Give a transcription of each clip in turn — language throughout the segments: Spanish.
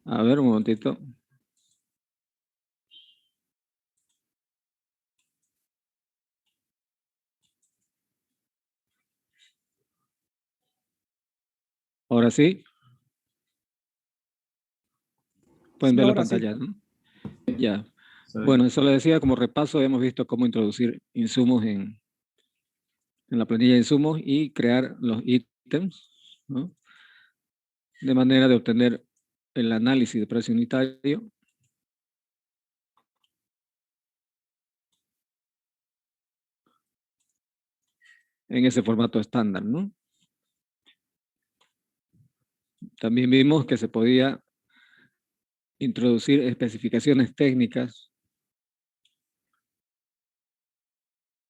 A ver, un momentito. Ahora sí, pueden Sí, ver la ahora sí. pantalla, ¿no? Ya. Bueno, eso le decía, como repaso, hemos visto cómo introducir insumos en la planilla de insumos y crear los ítems, ¿no? De manera de obtener el análisis de precio unitario en ese formato estándar, ¿no? También vimos que se podía introducir especificaciones técnicas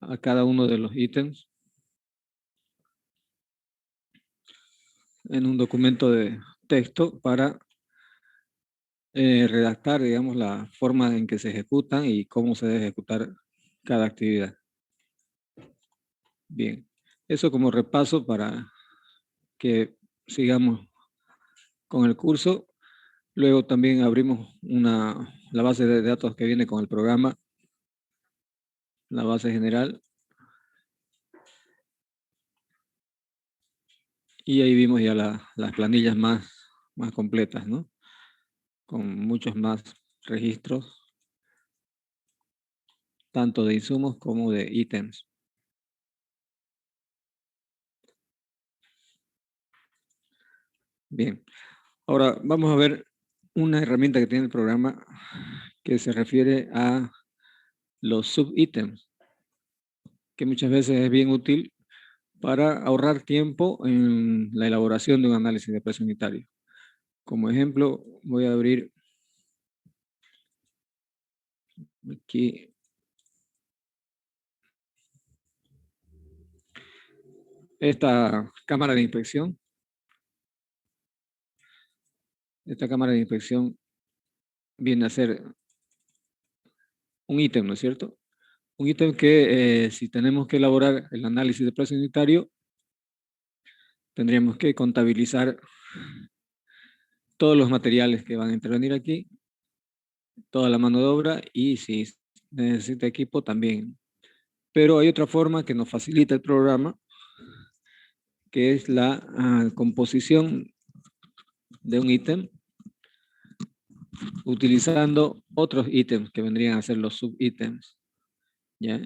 a cada uno de los ítems en un documento de texto para redactar, digamos, la forma en que se ejecutan y cómo se debe ejecutar cada actividad. Bien, eso como repaso para que sigamos con el curso. Luego también abrimos la base de datos que viene con el programa, la base general. Y ahí vimos ya las planillas más completas, ¿no? Con muchos más registros, tanto de insumos como de ítems. Bien, ahora vamos a ver una herramienta que tiene el programa que se refiere a los subítems, que muchas veces es bien útil para ahorrar tiempo en la elaboración de un análisis de precio unitario. Como ejemplo, voy a abrir aquí esta cámara de inspección. Esta cámara de inspección viene a ser un ítem, ¿no es cierto? Un ítem que si tenemos que elaborar el análisis de precio unitario, tendríamos que contabilizar todos los materiales que van a intervenir aquí, toda la mano de obra y si necesita equipo también. Pero hay otra forma que nos facilita el programa, que es la composición de un ítem utilizando otros ítems que vendrían a ser los subítems. ¿Ya?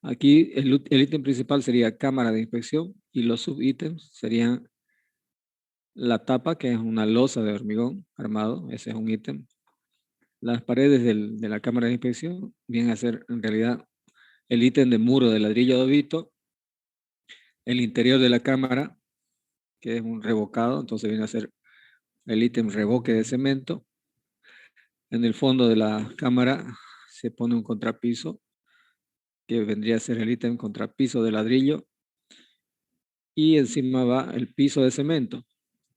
Aquí el ítem principal sería cámara de inspección y los subítems serían la tapa, que es una losa de hormigón armado, ese es un ítem. Las paredes de la cámara de inspección vienen a ser en realidad el ítem de muro de ladrillo adobito, el interior de la cámara, que es un revocado, entonces viene a ser el ítem revoque de cemento. En el fondo de la cámara se pone un contrapiso, que vendría a ser el ítem contrapiso de ladrillo, y encima va el piso de cemento,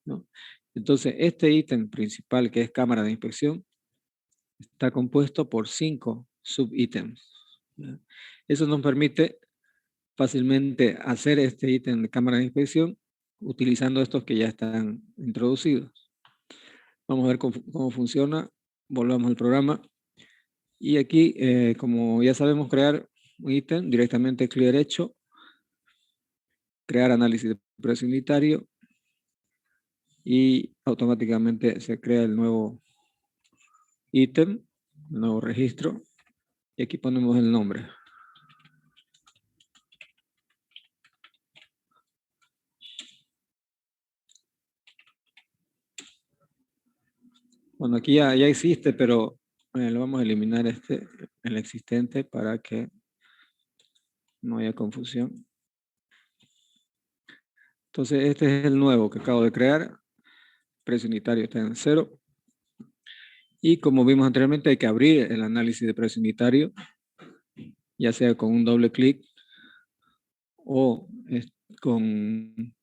¿no? Entonces, este ítem principal, que es cámara de inspección, está compuesto por 5 subítems. Eso nos permite fácilmente hacer este ítem de cámara de inspección utilizando estos que ya están introducidos. Vamos a ver cómo funciona. Volvamos al programa. Y aquí, como ya sabemos crear un ítem, directamente clic derecho, crear análisis de precio unitario y automáticamente se crea el nuevo ítem, el nuevo registro. Y aquí ponemos el nombre. Bueno, aquí ya existe, pero lo vamos a eliminar el existente para que no haya confusión. Entonces, este es el nuevo que acabo de crear. Precio unitario está en 0. Y como vimos anteriormente, hay que abrir el análisis de precio unitario, ya sea con un doble clic o con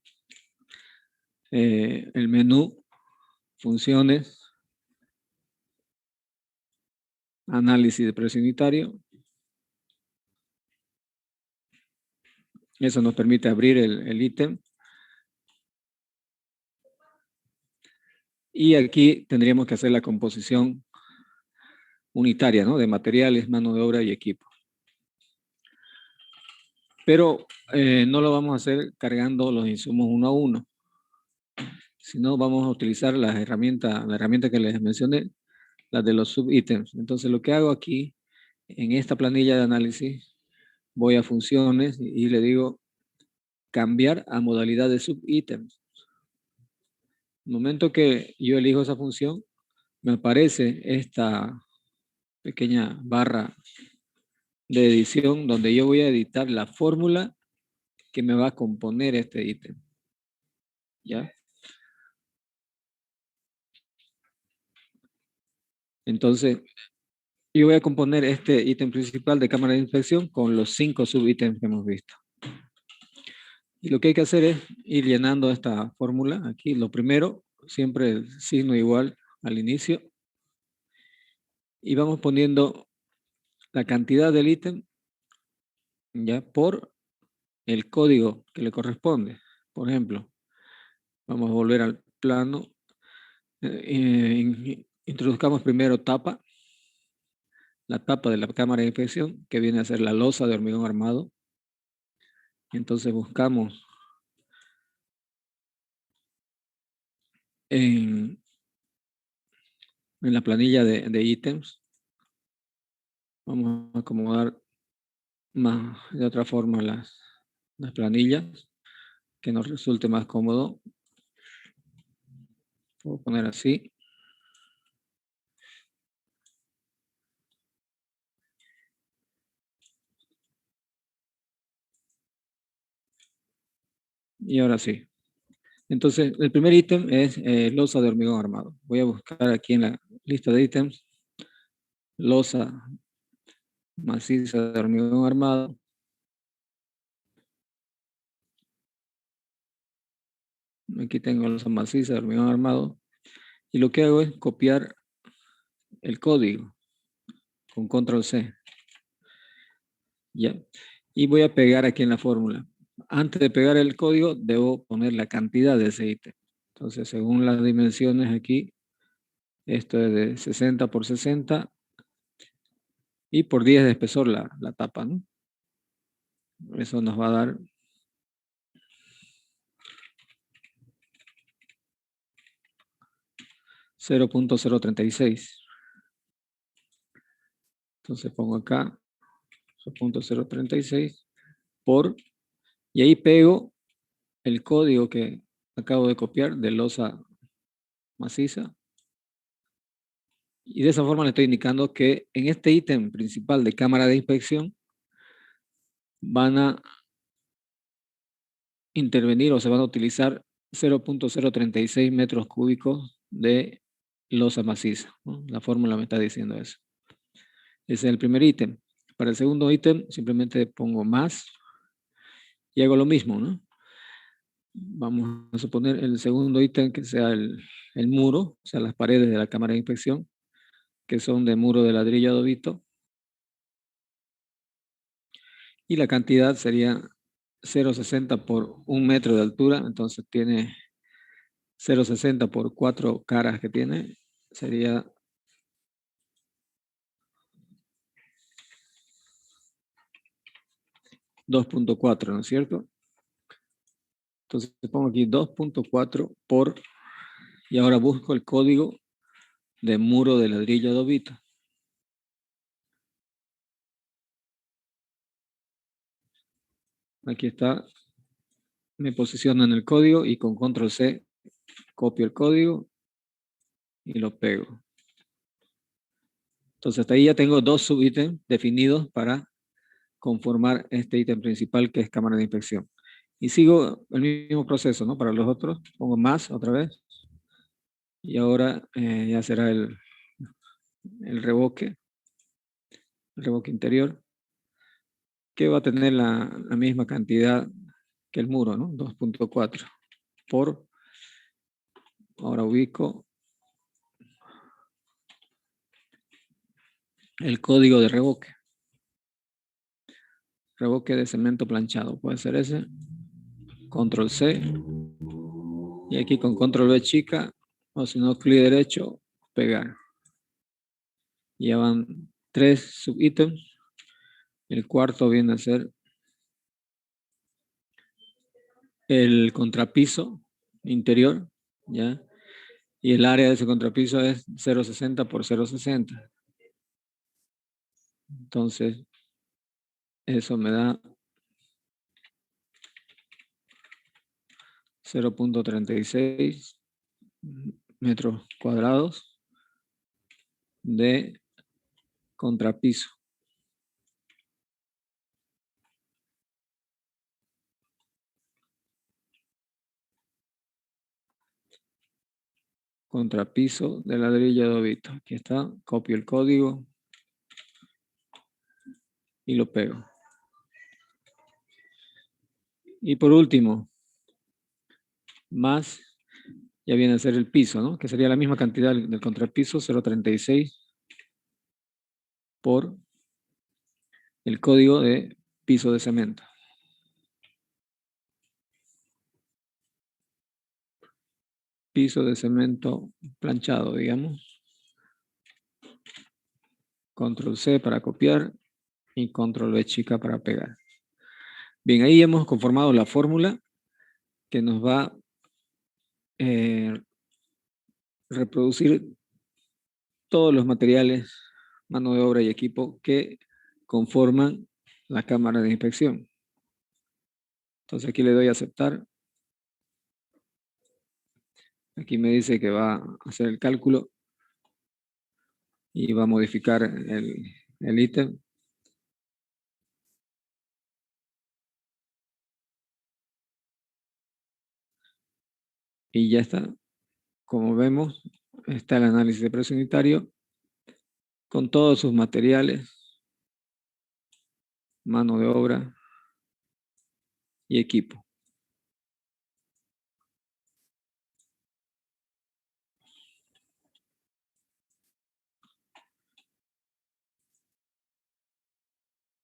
el menú funciones, análisis de precio unitario. Eso nos permite abrir el ítem. Y aquí tendríamos que hacer la composición unitaria, ¿no? De materiales, mano de obra y equipo. Pero no lo vamos a hacer cargando los insumos uno a uno, sino vamos a utilizar la herramienta que les mencioné, la de los subítems. Entonces lo que hago aquí, en esta planilla de análisis, voy a funciones y le digo cambiar a modalidad de subítems. El momento que yo elijo esa función, me aparece esta pequeña barra de edición donde yo voy a editar la fórmula que me va a componer este ítem. ¿Ya? Entonces, yo voy a componer este ítem principal de cámara de inspección con los 5 subítems que hemos visto. Y lo que hay que hacer es ir llenando esta fórmula. Aquí lo primero, siempre el signo igual al inicio. Y vamos poniendo la cantidad del ítem ya por el código que le corresponde. Por ejemplo, vamos a volver al plano. Introduzcamos primero tapa, la tapa de la cámara de inspección, que viene a ser la losa de hormigón armado. Entonces buscamos en la planilla de ítems. Vamos a acomodar más de otra forma las planillas, que nos resulte más cómodo. Puedo poner así. Y ahora sí. Entonces, el primer ítem es losa de hormigón armado. Voy a buscar aquí en la lista de ítems losa maciza de hormigón armado. Aquí tengo losa maciza de hormigón armado. Y lo que hago es copiar el código con control C. ¿Ya? Y voy a pegar aquí en la fórmula. Antes de pegar el código, debo poner la cantidad de ese ítem. Entonces, según las dimensiones aquí, esto es de 60 por 60 y por 10 de espesor la tapa, ¿no? Eso nos va a dar 0.036. Entonces pongo acá 0.036 por, y ahí pego el código que acabo de copiar de losa maciza. Y de esa forma le estoy indicando que en este ítem principal de cámara de inspección van a intervenir o se van a utilizar 0.036 metros cúbicos de losa maciza, ¿no? La fórmula me está diciendo eso. Ese es el primer ítem. Para el segundo ítem simplemente pongo más y hago lo mismo, ¿no? Vamos a suponer el segundo ítem que sea el muro, o sea, las paredes de la cámara de inspección, que son de muro de ladrillo adobito. Y la cantidad sería 0.60 por 1 metro de altura, entonces tiene 0.60 por 4 caras que tiene, sería 2.4, ¿no es cierto? Entonces pongo aquí 2.4 por, y ahora busco el código de muro de ladrillo adobito. Aquí está, me posiciono en el código y con control C copio el código y lo pego. Entonces hasta ahí ya tengo 2 subítems definidos para conformar este ítem principal que es cámara de inspección. Y sigo el mismo proceso, ¿no? Para los otros, pongo más otra vez. Y ahora ya será el revoque interior, que va a tener la misma cantidad que el muro, ¿no? 2.4 por, ahora ubico el código de revoque. Revoque de cemento planchado, puede ser ese. Control C. Y aquí con control V chica o si no, clic derecho, pegar. Ya van 3 subítems. El cuarto viene a ser el contrapiso interior, ¿ya? Y el área de ese contrapiso es 0,60 por 0,60. Entonces, eso me da 0,36 metros cuadrados de contrapiso. Contrapiso de ladrillo adobito. Aquí está, copio el código y lo pego. Y por último, más, ya viene a ser el piso, ¿no? Que sería la misma cantidad del contrapiso, 0,36 por el código de piso de cemento. Piso de cemento planchado, digamos. Control C para copiar y Control V chica para pegar. Bien, ahí hemos conformado la fórmula que nos va a reproducir todos los materiales, mano de obra y equipo que conforman la cámara de inspección. Entonces aquí le doy a aceptar. Aquí me dice que va a hacer el cálculo y va a modificar el ítem. Y ya está. Como vemos, está el análisis de precio unitario con todos sus materiales, mano de obra y equipo.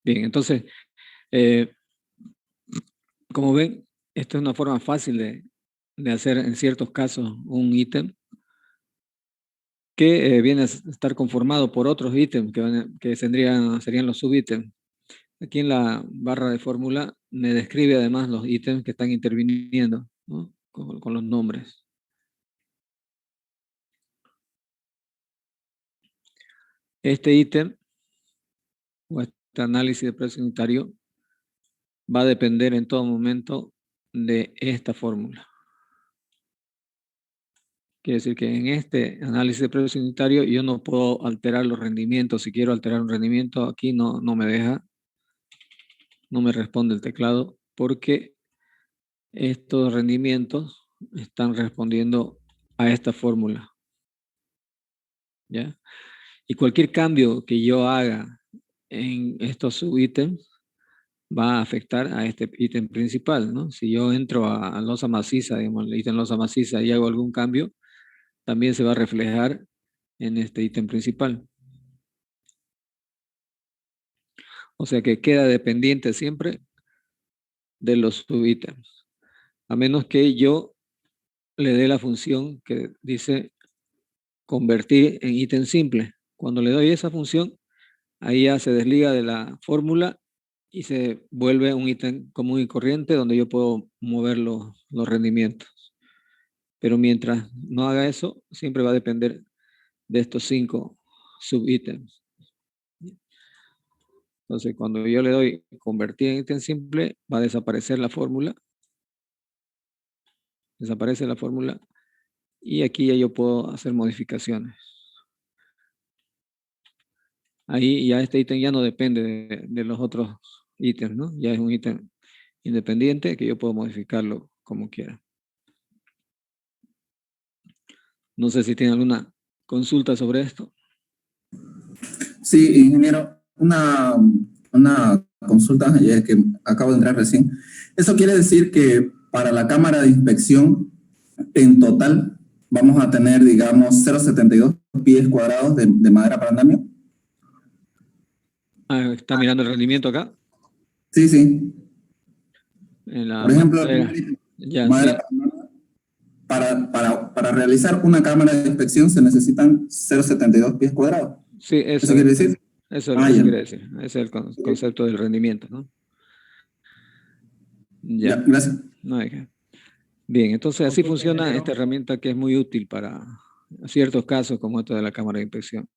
Bien, entonces, como ven, esta es una forma fácil de hacer en ciertos casos un ítem que viene a estar conformado por otros ítems que serían los subítems. Aquí en la barra de fórmula me describe además los ítems que están interviniendo, ¿no? Con los nombres. Este ítem o este análisis de precio unitario va a depender en todo momento de esta fórmula. Quiere decir que en este análisis de precio unitario yo no puedo alterar los rendimientos. Si quiero alterar un rendimiento, aquí no me deja, no me responde el teclado, porque estos rendimientos están respondiendo a esta fórmula, ¿ya? Y cualquier cambio que yo haga en estos subítems va a afectar a este ítem principal, ¿no? Si yo entro a losa maciza, digamos, el ítem losa maciza y hago algún cambio, también se va a reflejar en este ítem principal. O sea que queda dependiente siempre de los subítems, a menos que yo le dé la función que dice convertir en ítem simple. Cuando le doy esa función, ahí ya se desliga de la fórmula y se vuelve un ítem común y corriente donde yo puedo mover los rendimientos. Pero mientras no haga eso, siempre va a depender de estos 5 subítems. Entonces, cuando yo le doy convertir en ítem simple, va a desaparecer la fórmula. Desaparece la fórmula y aquí ya yo puedo hacer modificaciones. Ahí ya este ítem ya no depende de los otros ítems, ¿no? Ya es un ítem independiente que yo puedo modificarlo como quiera. No sé si tiene alguna consulta sobre esto. Sí, ingeniero, una consulta que acabo de entrar recién. Eso quiere decir que para la cámara de inspección, en total, vamos a tener, digamos, 0,72 pies cuadrados de madera para andamio. Ah, está mirando el rendimiento acá. Sí, sí. En la Por ejemplo, madera. Ya, madera sí. para andamio. para realizar una cámara de inspección se necesitan 0,72 pies cuadrados. Sí, ¿Eso quiere decir? eso Ya. quiere decir. Ese es el concepto del rendimiento, ¿no? Ya, Ya. gracias. No hay que- Bien, entonces así Consulta, funciona esta ingeniero. herramienta que es muy útil para ciertos casos como esto de la cámara de inspección.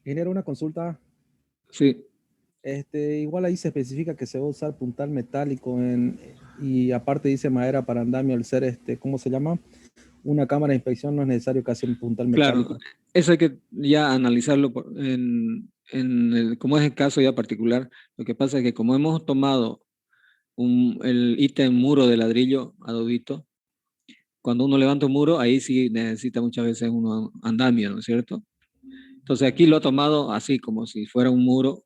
Ingeniero, una consulta. Sí, Igual ahí se especifica que se va a usar puntal metálico y aparte dice madera para andamio al ser, ¿cómo se llama? Una cámara de inspección no es necesario casi un puntal claro. metálico. Eso hay que ya analizarlo como es el caso ya particular. Lo que pasa es que como hemos tomado el ítem muro de ladrillo adobito, cuando uno levanta un muro, ahí sí necesita muchas veces un andamio, ¿no es cierto? Entonces aquí lo ha tomado así, como si fuera un muro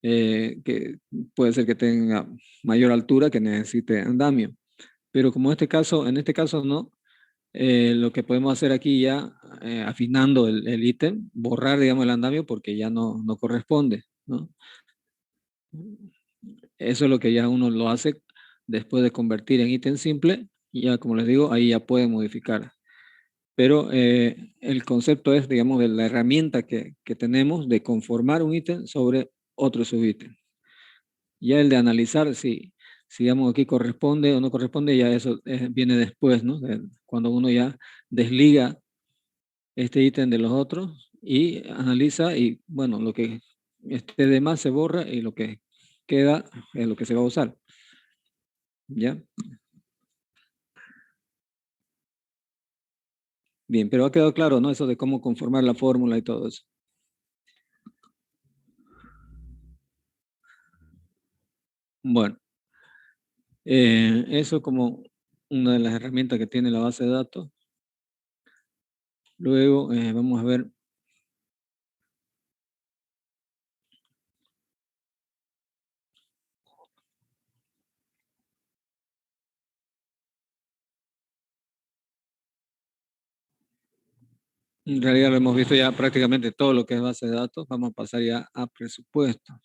que puede ser que tenga mayor altura, que necesite andamio. Pero como en este caso no, lo que podemos hacer aquí ya, afinando el ítem, borrar, digamos, el andamio porque ya no corresponde, ¿no? Eso es lo que ya uno lo hace después de convertir en ítem simple, y ya, como les digo, ahí ya puede modificar. Pero el concepto es, digamos, de la herramienta que tenemos de conformar un ítem sobre otro subítem. Ya el de analizar si digamos, aquí corresponde o no corresponde, ya eso viene después, ¿no? Cuando uno ya desliga este ítem de los otros y analiza y, bueno, lo que esté de más se borra y lo que queda es lo que se va a usar. ¿Ya? Bien, pero ha quedado claro, ¿no? Eso de cómo conformar la fórmula y todo eso. Bueno, eso como una de las herramientas que tiene la base de datos. Luego vamos a ver en realidad lo hemos visto ya prácticamente todo lo que es base de datos. Vamos a pasar ya a presupuesto.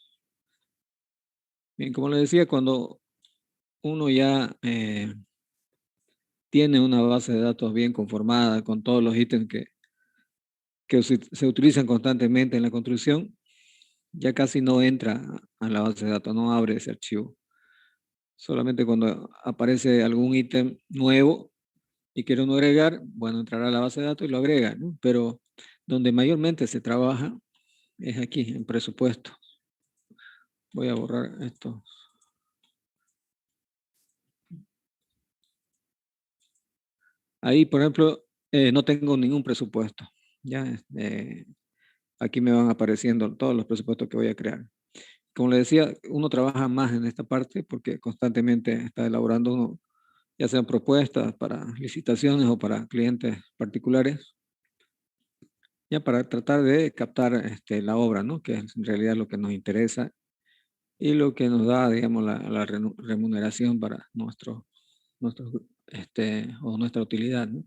Bien, como les decía, cuando uno ya tiene una base de datos bien conformada con todos los ítems que se utilizan constantemente en la construcción, ya casi no entra a la base de datos, no abre ese archivo. Solamente cuando aparece algún ítem nuevo y quiere uno agregar, bueno, entrará a la base de datos y lo agrega, ¿no? Pero donde mayormente se trabaja es aquí, en presupuesto. Voy a borrar esto. Ahí, por ejemplo, no tengo ningún presupuesto. Ya, aquí me van apareciendo todos los presupuestos que voy a crear. Como le decía, uno trabaja más en esta parte porque constantemente está elaborando uno, ya sean propuestas para licitaciones o para clientes particulares, ya para tratar de captar la obra, ¿no? Que es en realidad lo que nos interesa y lo que nos da, digamos, la remuneración para nuestro, o nuestra utilidad, ¿no?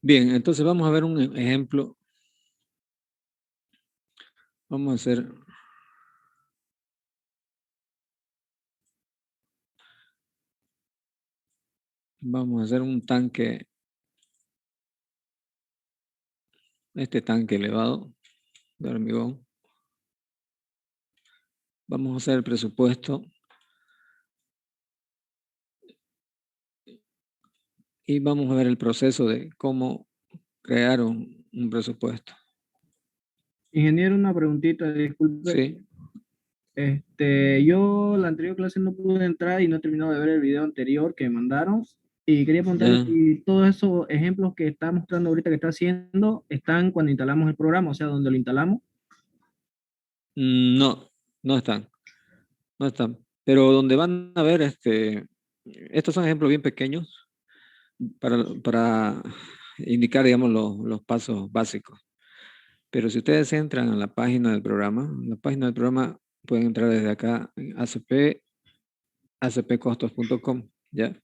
Bien, entonces vamos a ver un ejemplo. Vamos a hacer, un tanque, este tanque elevado de hormigón. Vamos a hacer el presupuesto y vamos a ver el proceso de cómo crear un presupuesto. Ingeniero, una preguntita, disculpe. Sí, Yo la anterior clase no pude entrar y no he terminado de ver el video anterior que me mandaron. Y quería preguntarle ya. si todos esos ejemplos que está mostrando ahorita que está haciendo están cuando instalamos el programa, o sea, donde lo instalamos. No, no están, no están. Pero donde van a ver, estos son ejemplos bien pequeños para indicar, digamos, los pasos básicos. Pero si ustedes entran a la página del programa, pueden entrar desde acá en acpcostos.com, ¿ya?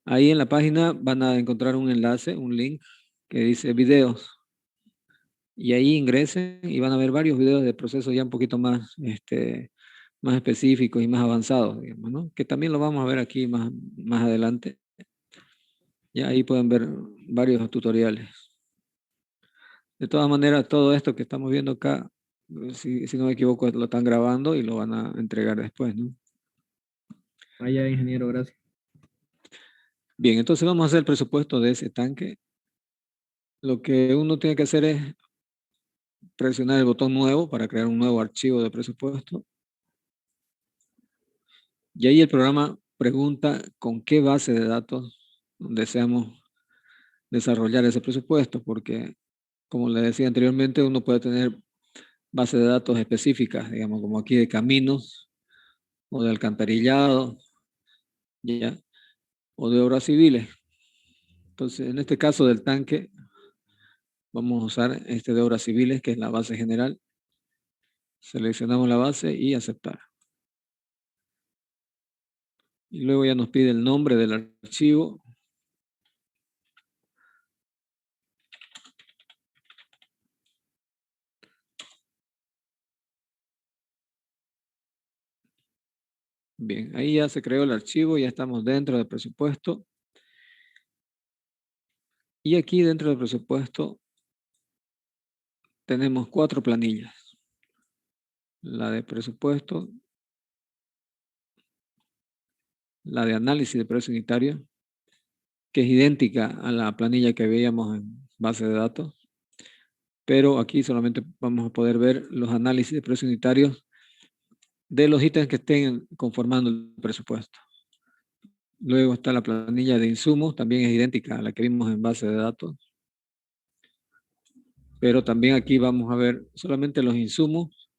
Ahí en la página van a encontrar un enlace, un link que dice videos. Y ahí ingresen y van a ver varios videos de procesos ya un poquito más específicos y más avanzados, digamos, ¿no? Que también lo vamos a ver aquí más adelante. Ya ahí pueden ver varios tutoriales. De todas maneras, todo esto que estamos viendo acá, si no me equivoco, lo están grabando y lo van a entregar después, ¿no? Vaya, ingeniero, gracias. Bien, entonces vamos a hacer el presupuesto de ese tanque. Lo que uno tiene que hacer es presionar el botón nuevo para crear un nuevo archivo de presupuesto. Y ahí el programa pregunta con qué base de datos deseamos desarrollar ese presupuesto, porque como le decía anteriormente, uno puede tener bases de datos específicas, digamos, como aquí de caminos o de alcantarillado, ¿ya? O de obras civiles. Entonces, en este caso del tanque, vamos a usar este de obras civiles, que es la base general. Seleccionamos la base y aceptar. Y luego ya nos pide el nombre del archivo. Bien, ahí ya se creó el archivo, ya estamos dentro del presupuesto. Y aquí dentro del presupuesto tenemos 4 planillas. La de presupuesto, la de análisis de precio unitario, que es idéntica a la planilla que veíamos en base de datos, pero aquí solamente vamos a poder ver los análisis de precios unitarios de los ítems que estén conformando el presupuesto. Luego está la planilla de insumos, también es idéntica a la que vimos en base de datos, pero también aquí vamos a ver solamente los insumos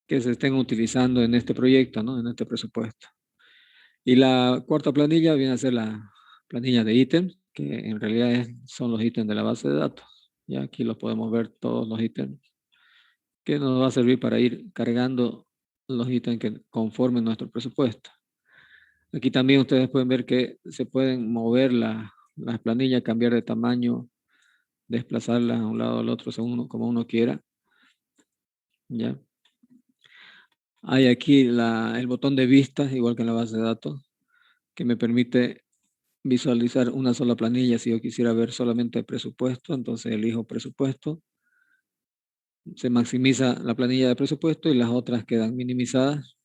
que se estén utilizando en este proyecto, ¿no? En este presupuesto. Y la cuarta planilla viene a ser la planilla de ítems, que en realidad son los ítems de la base de datos. Ya aquí los podemos ver todos los ítems, que nos va a servir para ir cargando los ítems que conformen nuestro presupuesto. Aquí también ustedes pueden ver que se pueden mover las planillas, cambiar de tamaño, desplazarlas a un lado o al otro según como uno quiera. ¿Ya? Hay aquí el botón de vistas, igual que en la base de datos, que me permite visualizar una sola planilla. Si yo quisiera ver solamente presupuesto, entonces elijo presupuesto. Se maximiza la planilla de presupuesto y las otras quedan minimizadas.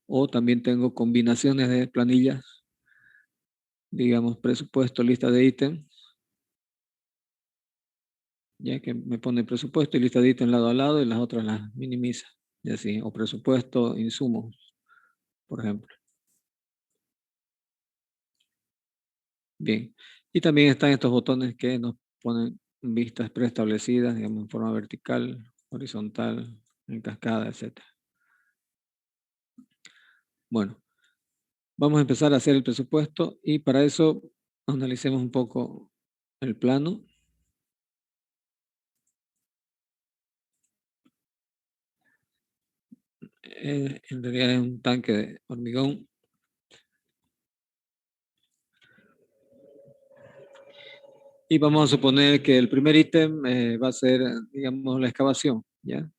O también tengo combinaciones de planillas, digamos presupuesto, lista de ítems, ya que me pone presupuesto y lista de ítems lado a lado y las otras las minimiza. Y así, o presupuesto, insumos, por ejemplo. Bien. Y también están estos botones que nos ponen vistas preestablecidas, digamos, en forma vertical, horizontal, en cascada, etc. Bueno, vamos a empezar a hacer el presupuesto y para eso analicemos un poco el plano. En realidad es un tanque de hormigón. Y vamos a suponer que el primer ítem va a ser, digamos, la excavación, ¿ya?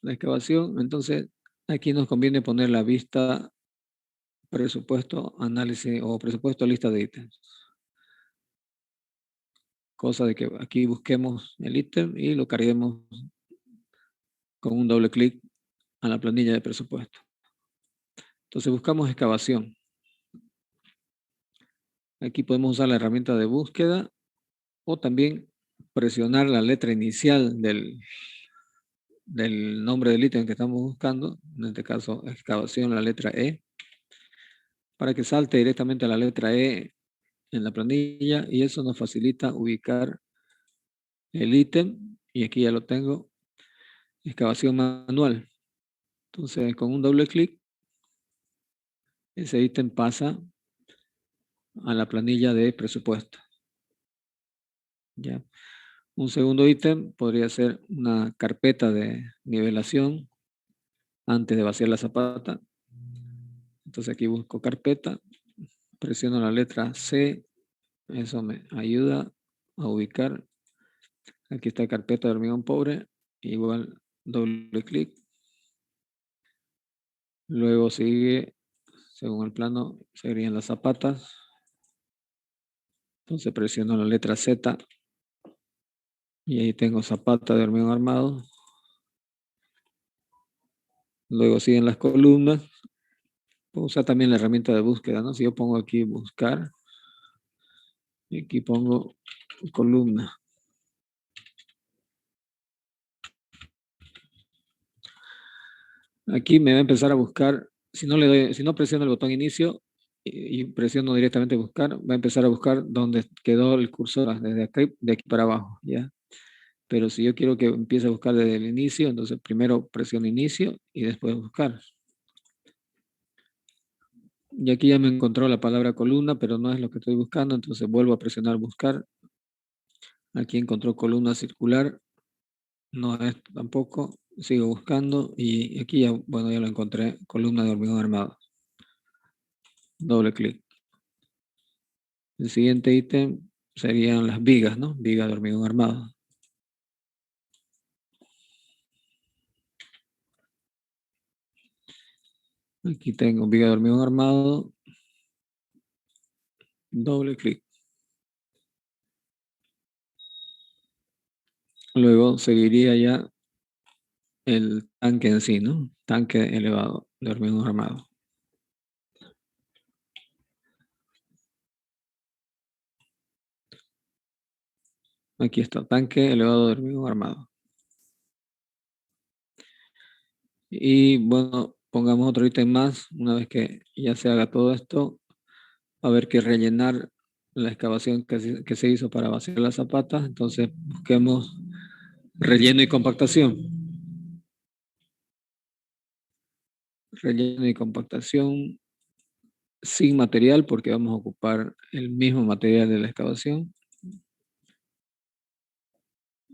La excavación, entonces aquí nos conviene poner la vista presupuesto, análisis o presupuesto, lista de ítems. Cosa de que aquí busquemos el ítem y lo carguemos con un doble clic a la planilla de presupuesto. Entonces buscamos excavación. Aquí podemos usar la herramienta de búsqueda o también presionar la letra inicial del nombre del ítem que estamos buscando, en este caso excavación, la letra E, para que salte directamente a la letra E en la planilla y eso nos facilita ubicar el ítem y aquí ya lo tengo, excavación manual. Entonces con un doble clic ese ítem pasa a la planilla de presupuesto. ¿Ya? Un segundo ítem podría ser una carpeta de nivelación antes de vaciar la zapata. Entonces aquí busco carpeta, presiono la letra C, eso me ayuda a ubicar. Aquí está carpeta de hormigón pobre, igual doble clic. Luego sigue, según el plano, seguirían las zapatas. Entonces presiono la letra Z y ahí tengo zapata de hormigón armado. Luego siguen las columnas. Puedo usar también la herramienta de búsqueda, ¿no? Si yo pongo aquí buscar, y aquí pongo columna. Aquí me va a empezar a buscar, si no presiono el botón inicio y presiono directamente buscar, va a empezar a buscar donde quedó el cursor, desde aquí, de aquí para abajo, ¿ya? Pero si yo quiero que empiece a buscar desde el inicio, entonces primero presiono inicio y después buscar. Y aquí ya me encontró la palabra columna, pero no es lo que estoy buscando, entonces vuelvo a presionar buscar. Aquí encontró columna circular, no es tampoco, sigo buscando y aquí ya, bueno, ya lo encontré, columna de hormigón armado. Doble clic. El siguiente ítem serían las vigas, ¿no? Vigas de hormigón armado. Aquí tengo viga de hormigón armado. Doble clic. Luego seguiría ya el tanque en sí, ¿no? Tanque elevado de hormigón armado. Aquí está, tanque elevado de hormigón armado. Y bueno, pongamos otro ítem más. Una vez que ya se haga todo esto, va a haber que rellenar la excavación que se hizo para vaciar las zapatas. Entonces busquemos relleno y compactación. Relleno y compactación sin material porque vamos a ocupar el mismo material de la excavación.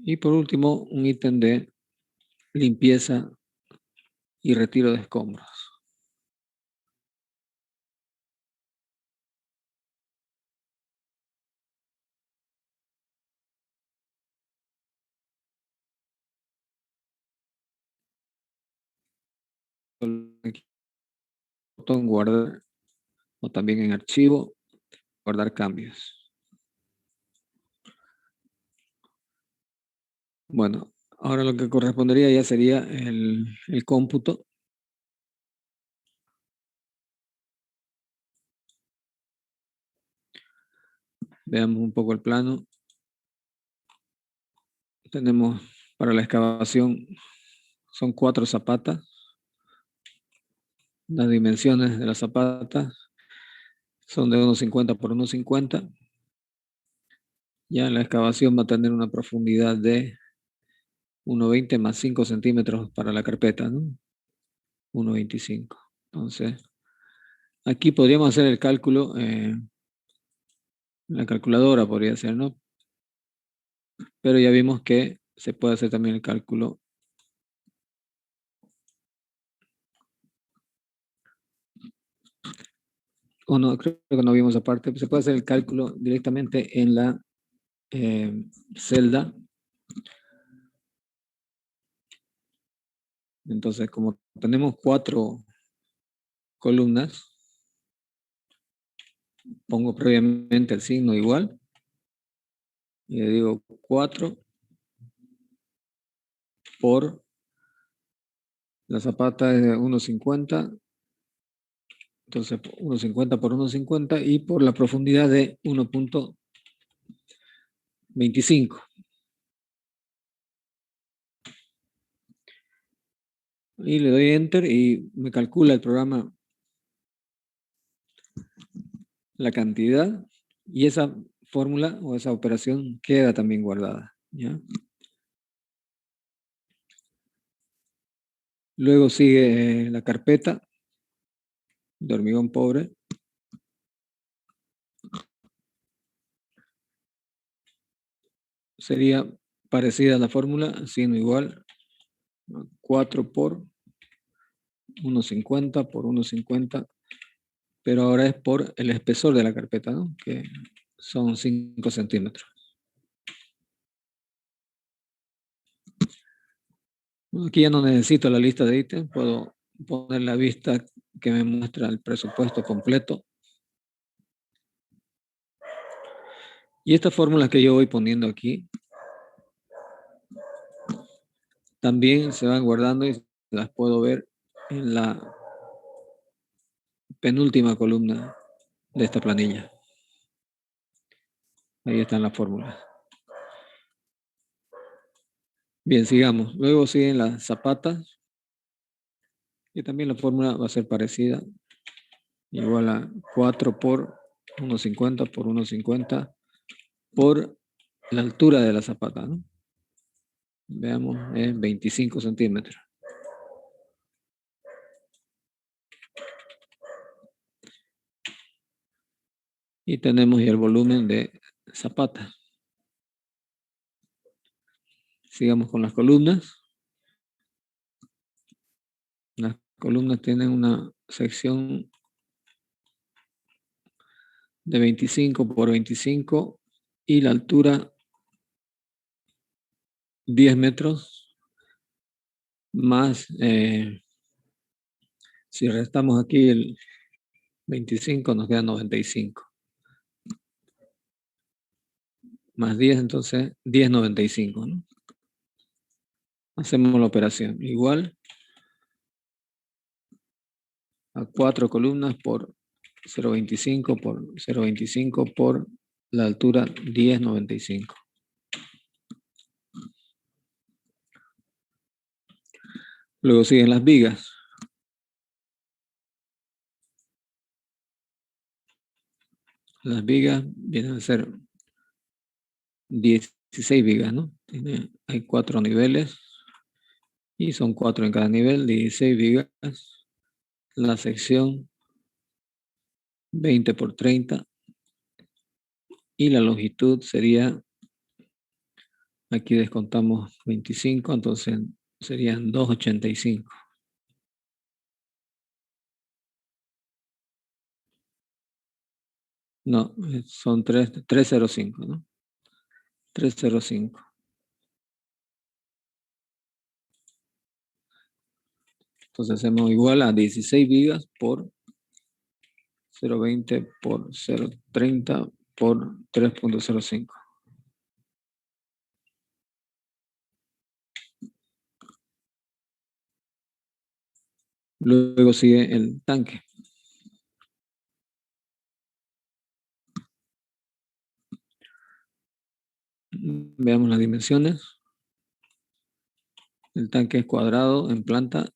Y por último, un ítem de limpieza y retiro de escombros. Aquí, botón guardar o también en archivo, guardar cambios. Bueno, ahora lo que correspondería ya sería el cómputo. Veamos un poco el plano. Tenemos para la excavación, son 4 zapatas. Las dimensiones de las zapatas son de 1,50 por 1,50. Ya la excavación va a tener una profundidad de 1,20 más 5 centímetros para la carpeta, ¿no? 1,25. Entonces, aquí podríamos hacer el cálculo, la calculadora podría ser, ¿no? Pero ya vimos que se puede hacer también el cálculo. O no, creo que no vimos aparte. Se puede hacer el cálculo directamente en la celda. Entonces, como tenemos 4 columnas, pongo previamente el signo igual. Y le digo 4 por la zapata es de 1,50. Entonces 1,50 por 1,50 y por la profundidad de 1,25. Y le doy enter y me calcula el programa la cantidad y esa fórmula o esa operación queda también guardada, ¿ya? Luego sigue la carpeta de hormigón pobre. Sería parecida a la fórmula, signo igual, 4 por 1,50 por 1,50, pero ahora es por el espesor de la carpeta, ¿no? Que son 5 centímetros. Aquí ya no necesito la lista de ítems, puedo poner la vista que me muestra el presupuesto completo. Y estas fórmulas que yo voy poniendo aquí también se van guardando y las puedo ver en la penúltima columna de esta planilla. Ahí están las fórmulas. Bien, sigamos. Luego siguen las zapatas. Y también la fórmula va a ser parecida. Igual a 4 por 1,50 por 1,50 por la altura de la zapata, ¿no? Veamos, es 25 centímetros. Y tenemos ya el volumen de zapata. Sigamos con las columnas. Las columnas tienen una sección de 25 por 25 y la altura 10 metros más, si restamos aquí el 25 nos queda 95. Más 10, entonces 10,95, ¿no? Hacemos la operación. Igual a 4 columnas por 0,25 por 0,25 por la altura 10,95. Luego siguen las vigas. Las vigas vienen a ser 16 vigas, ¿no? Hay 4 niveles y son 4 en cada nivel, 16 vigas. La sección 20 por 30 y la longitud sería, aquí descontamos 25, entonces serían 2,85. No, son 3,05, ¿no? 3,05. Entonces hacemos igual a 16 vigas por 0,20 por 0,30 por 3,05. Luego sigue el tanque. Veamos las dimensiones. El tanque es cuadrado en planta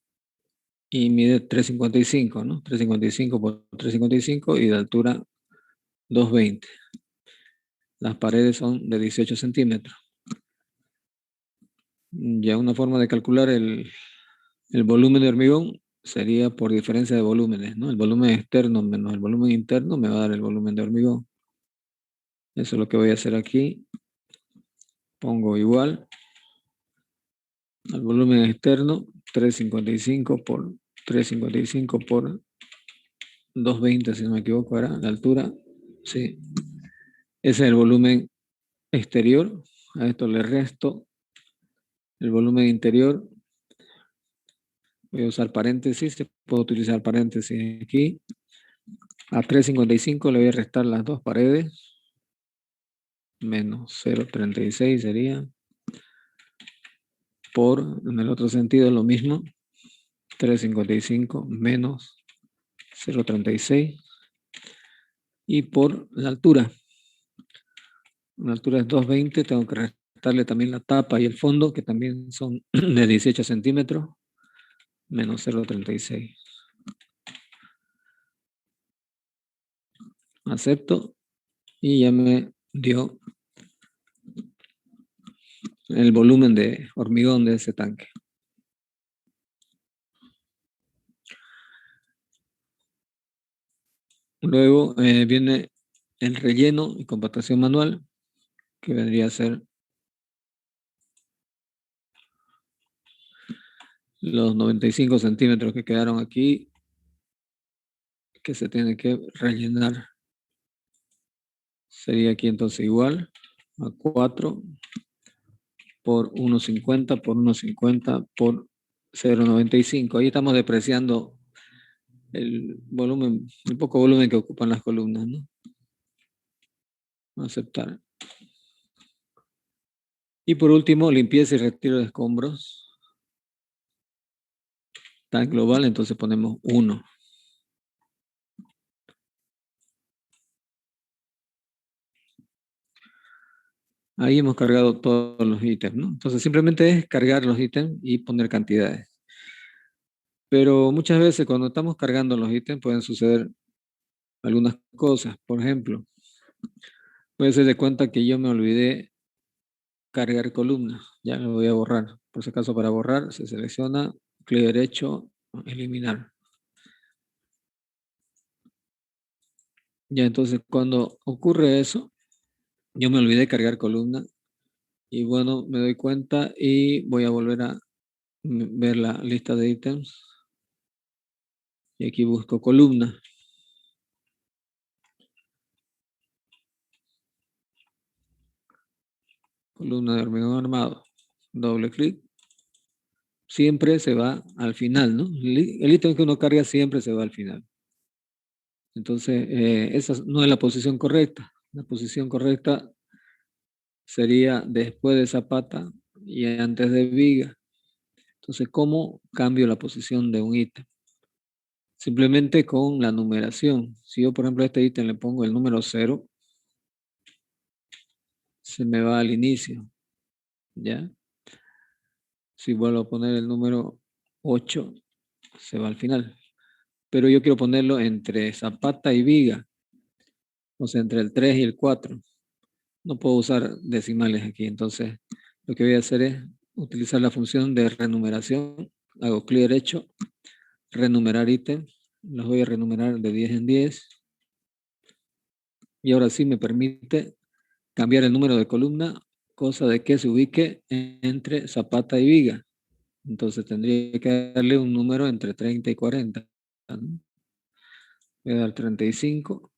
y mide 3,55, ¿no? 3,55 por 3,55 y de altura 2,20. Las paredes son de 18 centímetros. Ya una forma de calcular el volumen de hormigón sería por diferencia de volúmenes, ¿no? El volumen externo menos el volumen interno me va a dar el volumen de hormigón. Eso es lo que voy a hacer aquí. Pongo igual al volumen externo, 3,55 por 3,55 por 2,20, si no me equivoco, era la altura. Sí. Ese es el volumen exterior. A esto le resto el volumen interior. Voy a usar paréntesis. Puedo utilizar paréntesis aquí. A 3,55 le voy a restar las dos paredes. Menos 0,36 sería. Por, en el otro sentido, lo mismo. 3,55 menos 0,36. Y por la altura. La altura es 2,20. Tengo que restarle también la tapa y el fondo, que también son de 18 centímetros. Menos 0,36. Acepto. Y ya me dio el volumen de hormigón de ese tanque. Luego viene el relleno y compactación manual, que vendría a ser los 95 centímetros que quedaron aquí, que se tiene que rellenar. Sería aquí entonces igual a 4 por 1,50 por 1,50 por 0,95. Ahí estamos depreciando el volumen, el poco volumen que ocupan las columnas, ¿no? Aceptar. Y por último, limpieza y retiro de escombros. Está global, entonces ponemos 1. Ahí hemos cargado todos los ítems, ¿no? Entonces simplemente es cargar los ítems y poner cantidades. Pero muchas veces cuando estamos cargando los ítems pueden suceder algunas cosas. Por ejemplo, puede ser de cuenta que yo me olvidé cargar columnas. Ya lo voy a borrar. Por si acaso, para borrar se selecciona clic derecho, eliminar. Ya entonces cuando ocurre eso, yo me olvidé cargar columna y bueno, me doy cuenta y voy a volver a ver la lista de ítems y aquí busco columna. Columna de hormigón armado. Doble clic. Siempre se va al final, ¿no? El ítem que uno carga siempre se va al final. Entonces, esa no es la posición correcta. La posición correcta sería después de zapata y antes de viga. Entonces, ¿cómo cambio la posición de un ítem? Simplemente con la numeración. Si yo, por ejemplo, a este ítem le pongo el número 0, se me va al inicio, ¿ya? Si vuelvo a poner el número 8, se va al final. Pero yo quiero ponerlo entre zapata y viga, o sea, entre el 3 y el 4. No puedo usar decimales aquí, entonces lo que voy a hacer es utilizar la función de renumeración. Hago clic derecho, renumerar ítem, los voy a renumerar de 10 en 10. Y ahora sí me permite cambiar el número de columna, cosa de que se ubique entre zapata y viga. Entonces tendría que darle un número entre 30 y 40, ¿no? Voy a dar 35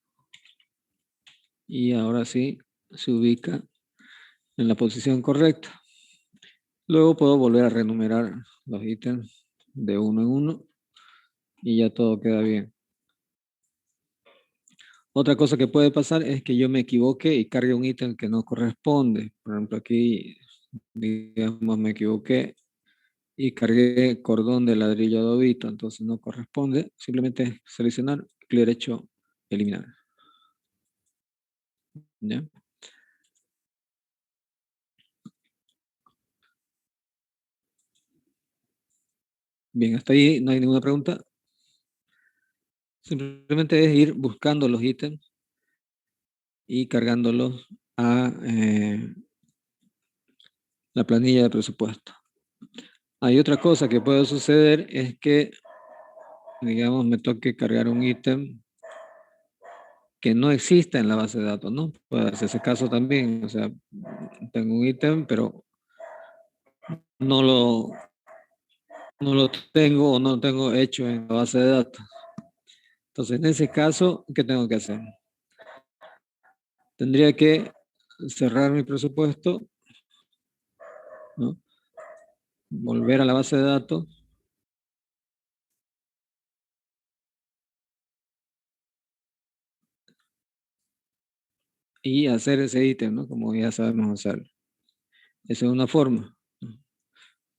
y ahora sí se ubica en la posición correcta. Luego puedo volver a renumerar los ítems de uno en uno y ya todo queda bien. Otra cosa que puede pasar es que yo me equivoque y cargue un ítem que no corresponde. Por ejemplo, aquí, digamos, me equivoqué y cargué cordón de ladrillo adobito, entonces no corresponde. Simplemente seleccionar, clic derecho, eliminar. ¿Ya? Bien, hasta ahí no hay ninguna pregunta. Simplemente es ir buscando los ítems y cargándolos a la planilla de presupuesto. Hay otra cosa que puede suceder, es que, digamos, me toque cargar un ítem que no exista en la base de datos, ¿no? Puede darse ese caso también, o sea, tengo un ítem, pero no lo, no lo tengo o no lo tengo hecho en la base de datos. Entonces, en ese caso, ¿qué tengo que hacer? Tendría que cerrar mi presupuesto, ¿no? Volver a la base de datos y hacer ese ítem, ¿no? Como ya sabemos hacerlo. Esa es una forma, ¿no? O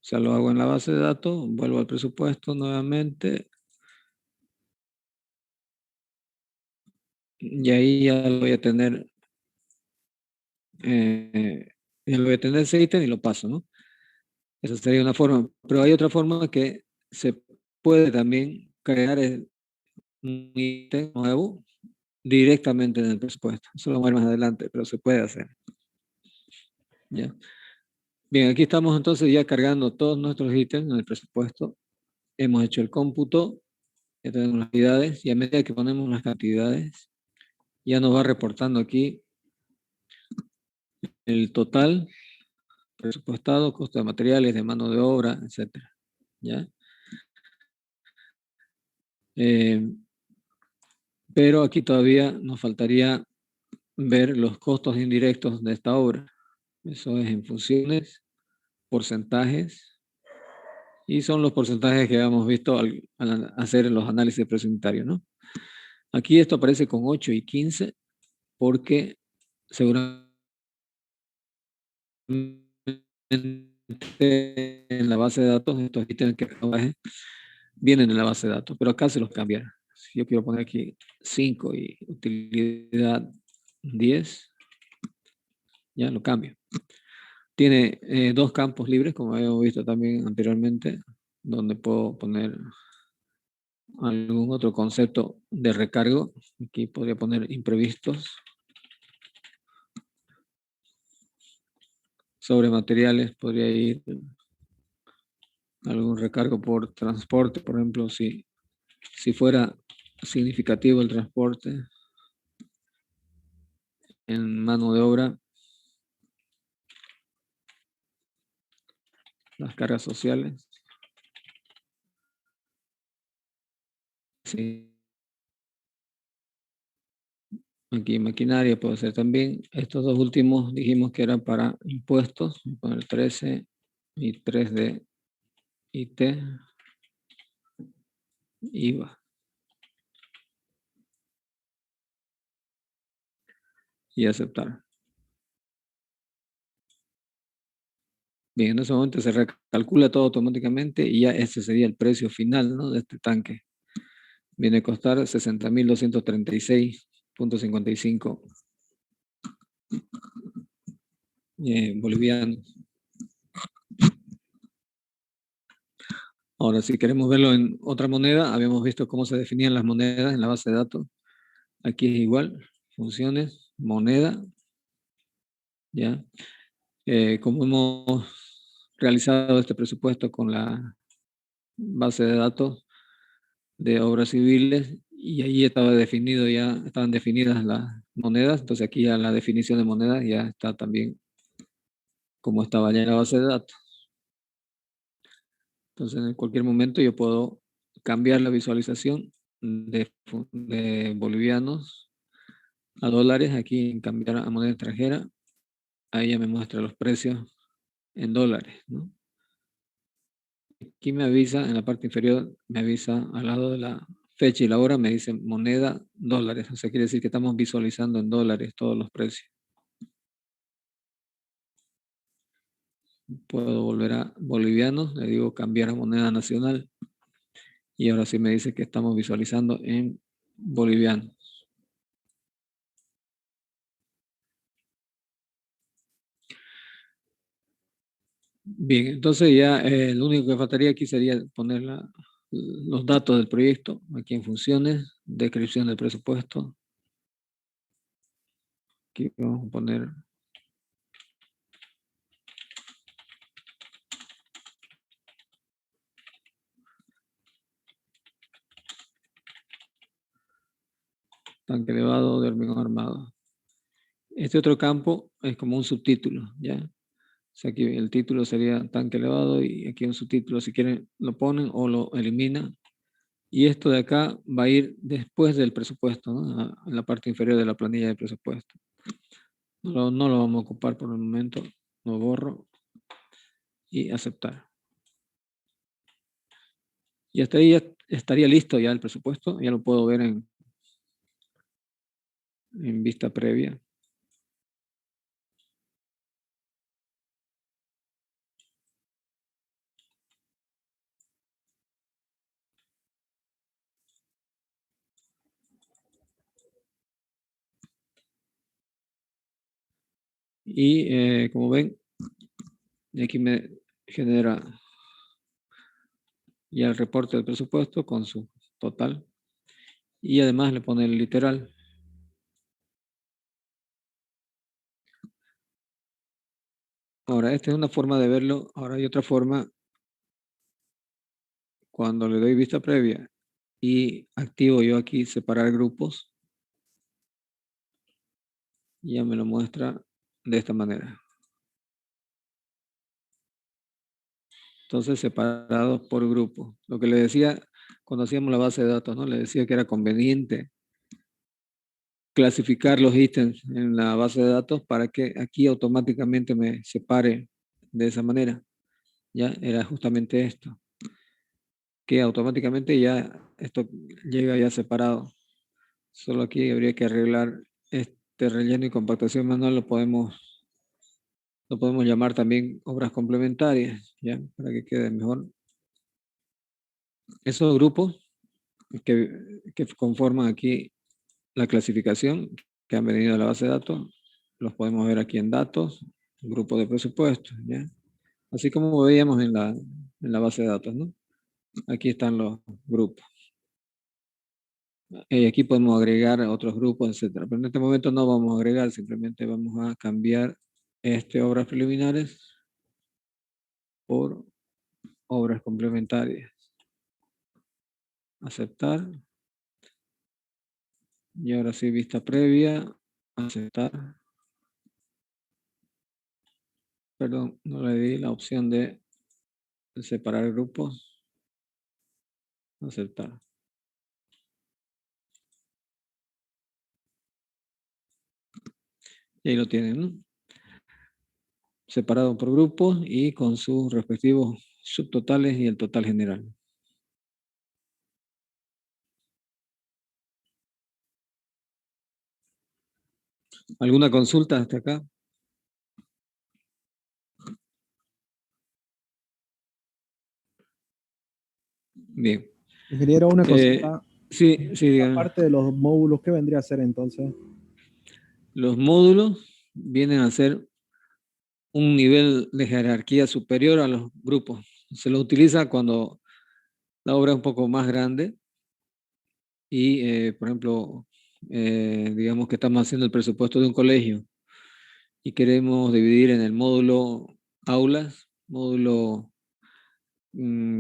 sea, lo hago en la base de datos, vuelvo al presupuesto nuevamente y ahí ya lo voy a tener, ya lo voy a tener ese ítem y lo paso, ¿no? Esa sería una forma, pero hay otra forma que se puede también crear un ítem nuevo directamente en el presupuesto. Eso lo vamos a ver más adelante, pero se puede hacer. ¿Ya? Bien, aquí estamos entonces ya cargando todos nuestros ítems en el presupuesto. Hemos hecho el cómputo, ya tenemos las cantidades y a medida que ponemos las cantidades, ya nos va reportando aquí el total presupuestado, costo de materiales, de mano de obra, etcétera. ¿Ya? Pero aquí todavía nos faltaría ver los costos indirectos de esta obra. Eso es en funciones, porcentajes, y son los porcentajes que hemos visto al hacer los análisis presupuestarios, ¿no? Aquí esto aparece con 8 y 15 porque seguramente en la base de datos, estos ítems que acabé vienen en la base de datos, pero acá se los cambiaron. Si yo quiero poner aquí 5 y utilidad 10, ya lo cambio. Tiene dos campos libres, como habíamos visto también anteriormente, donde puedo poner algún otro concepto de recargo. Aquí podría poner imprevistos. Sobre materiales podría ir algún recargo por transporte, por ejemplo, si fuera significativo el transporte. En mano de obra, las cargas sociales. Sí. Aquí maquinaria puede ser también. Estos dos últimos dijimos que eran para impuestos. Voy a poner 13 y 3 de IT. IVA. Y aceptar. Bien, en ese momento se recalcula todo automáticamente y ya ese sería el precio final, ¿no?, de este tanque. Viene a costar 60.236.55 bolivianos. Ahora, si queremos verlo en otra moneda, habíamos visto cómo se definían las monedas en la base de datos. Aquí es igual, funciones, moneda, ¿ya? Como hemos realizado este presupuesto con la base de datos de obras civiles y ahí estaban definidas las monedas, entonces aquí ya la definición de monedas ya está también como estaba ya en la base de datos. Entonces en cualquier momento yo puedo cambiar la visualización de bolivianos a dólares, aquí en cambiar a moneda extranjera, ahí ya me muestra los precios en dólares, ¿no? Aquí me avisa, en la parte inferior, me avisa al lado de la fecha y la hora, me dice moneda dólares, o sea, quiere decir que estamos visualizando en dólares todos los precios. Puedo volver a bolivianos, le digo cambiar a moneda nacional, y ahora sí me dice que estamos visualizando en bolivianos. Bien, entonces ya lo único que faltaría aquí sería poner los datos del proyecto, aquí en funciones, descripción del presupuesto. Aquí vamos a poner tanque elevado de hormigón armado. Este otro campo es como un subtítulo, ¿ya? O sea, aquí el título sería tanque elevado y aquí un subtítulo, si quieren lo ponen o lo eliminan. Y esto de acá va a ir después del presupuesto, ¿no?, en la parte inferior de la planilla de presupuesto. No lo vamos a ocupar por el momento, lo borro y aceptar. Y hasta ahí ya estaría listo ya el presupuesto, ya lo puedo ver en vista previa. Y como ven, aquí me genera ya el reporte del presupuesto con su total. Y además le pone el literal. Ahora, esta es una forma de verlo. Ahora hay otra forma. Cuando le doy vista previa y activo yo aquí separar grupos, ya me lo muestra de esta manera. Entonces, separados por grupo. Lo que le decía cuando hacíamos la base de datos, ¿no? Le decía que era conveniente clasificar los ítems en la base de datos para que aquí automáticamente me separe de esa manera. Ya era justamente esto, que automáticamente ya esto llega ya separado. Solo aquí habría que arreglar este relleno y compactación manual, lo podemos Lo podemos llamar también obras complementarias, ¿ya? Para que quede mejor. Esos grupos que conforman aquí la clasificación, que han venido de la base de datos, los podemos ver aquí en datos, grupo de presupuestos, ¿ya? Así como veíamos en la base de datos, ¿no? Aquí están los grupos. Y aquí podemos agregar otros grupos, etcétera. Pero en este momento no vamos a agregar, simplemente vamos a cambiar obras preliminares por obras complementarias. Aceptar. Y ahora sí, vista previa. Aceptar. Perdón, no le di la opción de separar grupos. Aceptar. Y ahí lo tienen, ¿no? Separado por grupos y con sus respectivos subtotales y el total general. ¿Alguna consulta hasta acá? Bien. Ingeniero, una consulta. Sí, dígame. Aparte de los módulos, ¿qué vendría a ser entonces? Los módulos vienen a ser un nivel de jerarquía superior a los grupos. Se lo utiliza cuando la obra es un poco más grande y, por ejemplo, digamos que estamos haciendo el presupuesto de un colegio y queremos dividir en el módulo aulas, módulo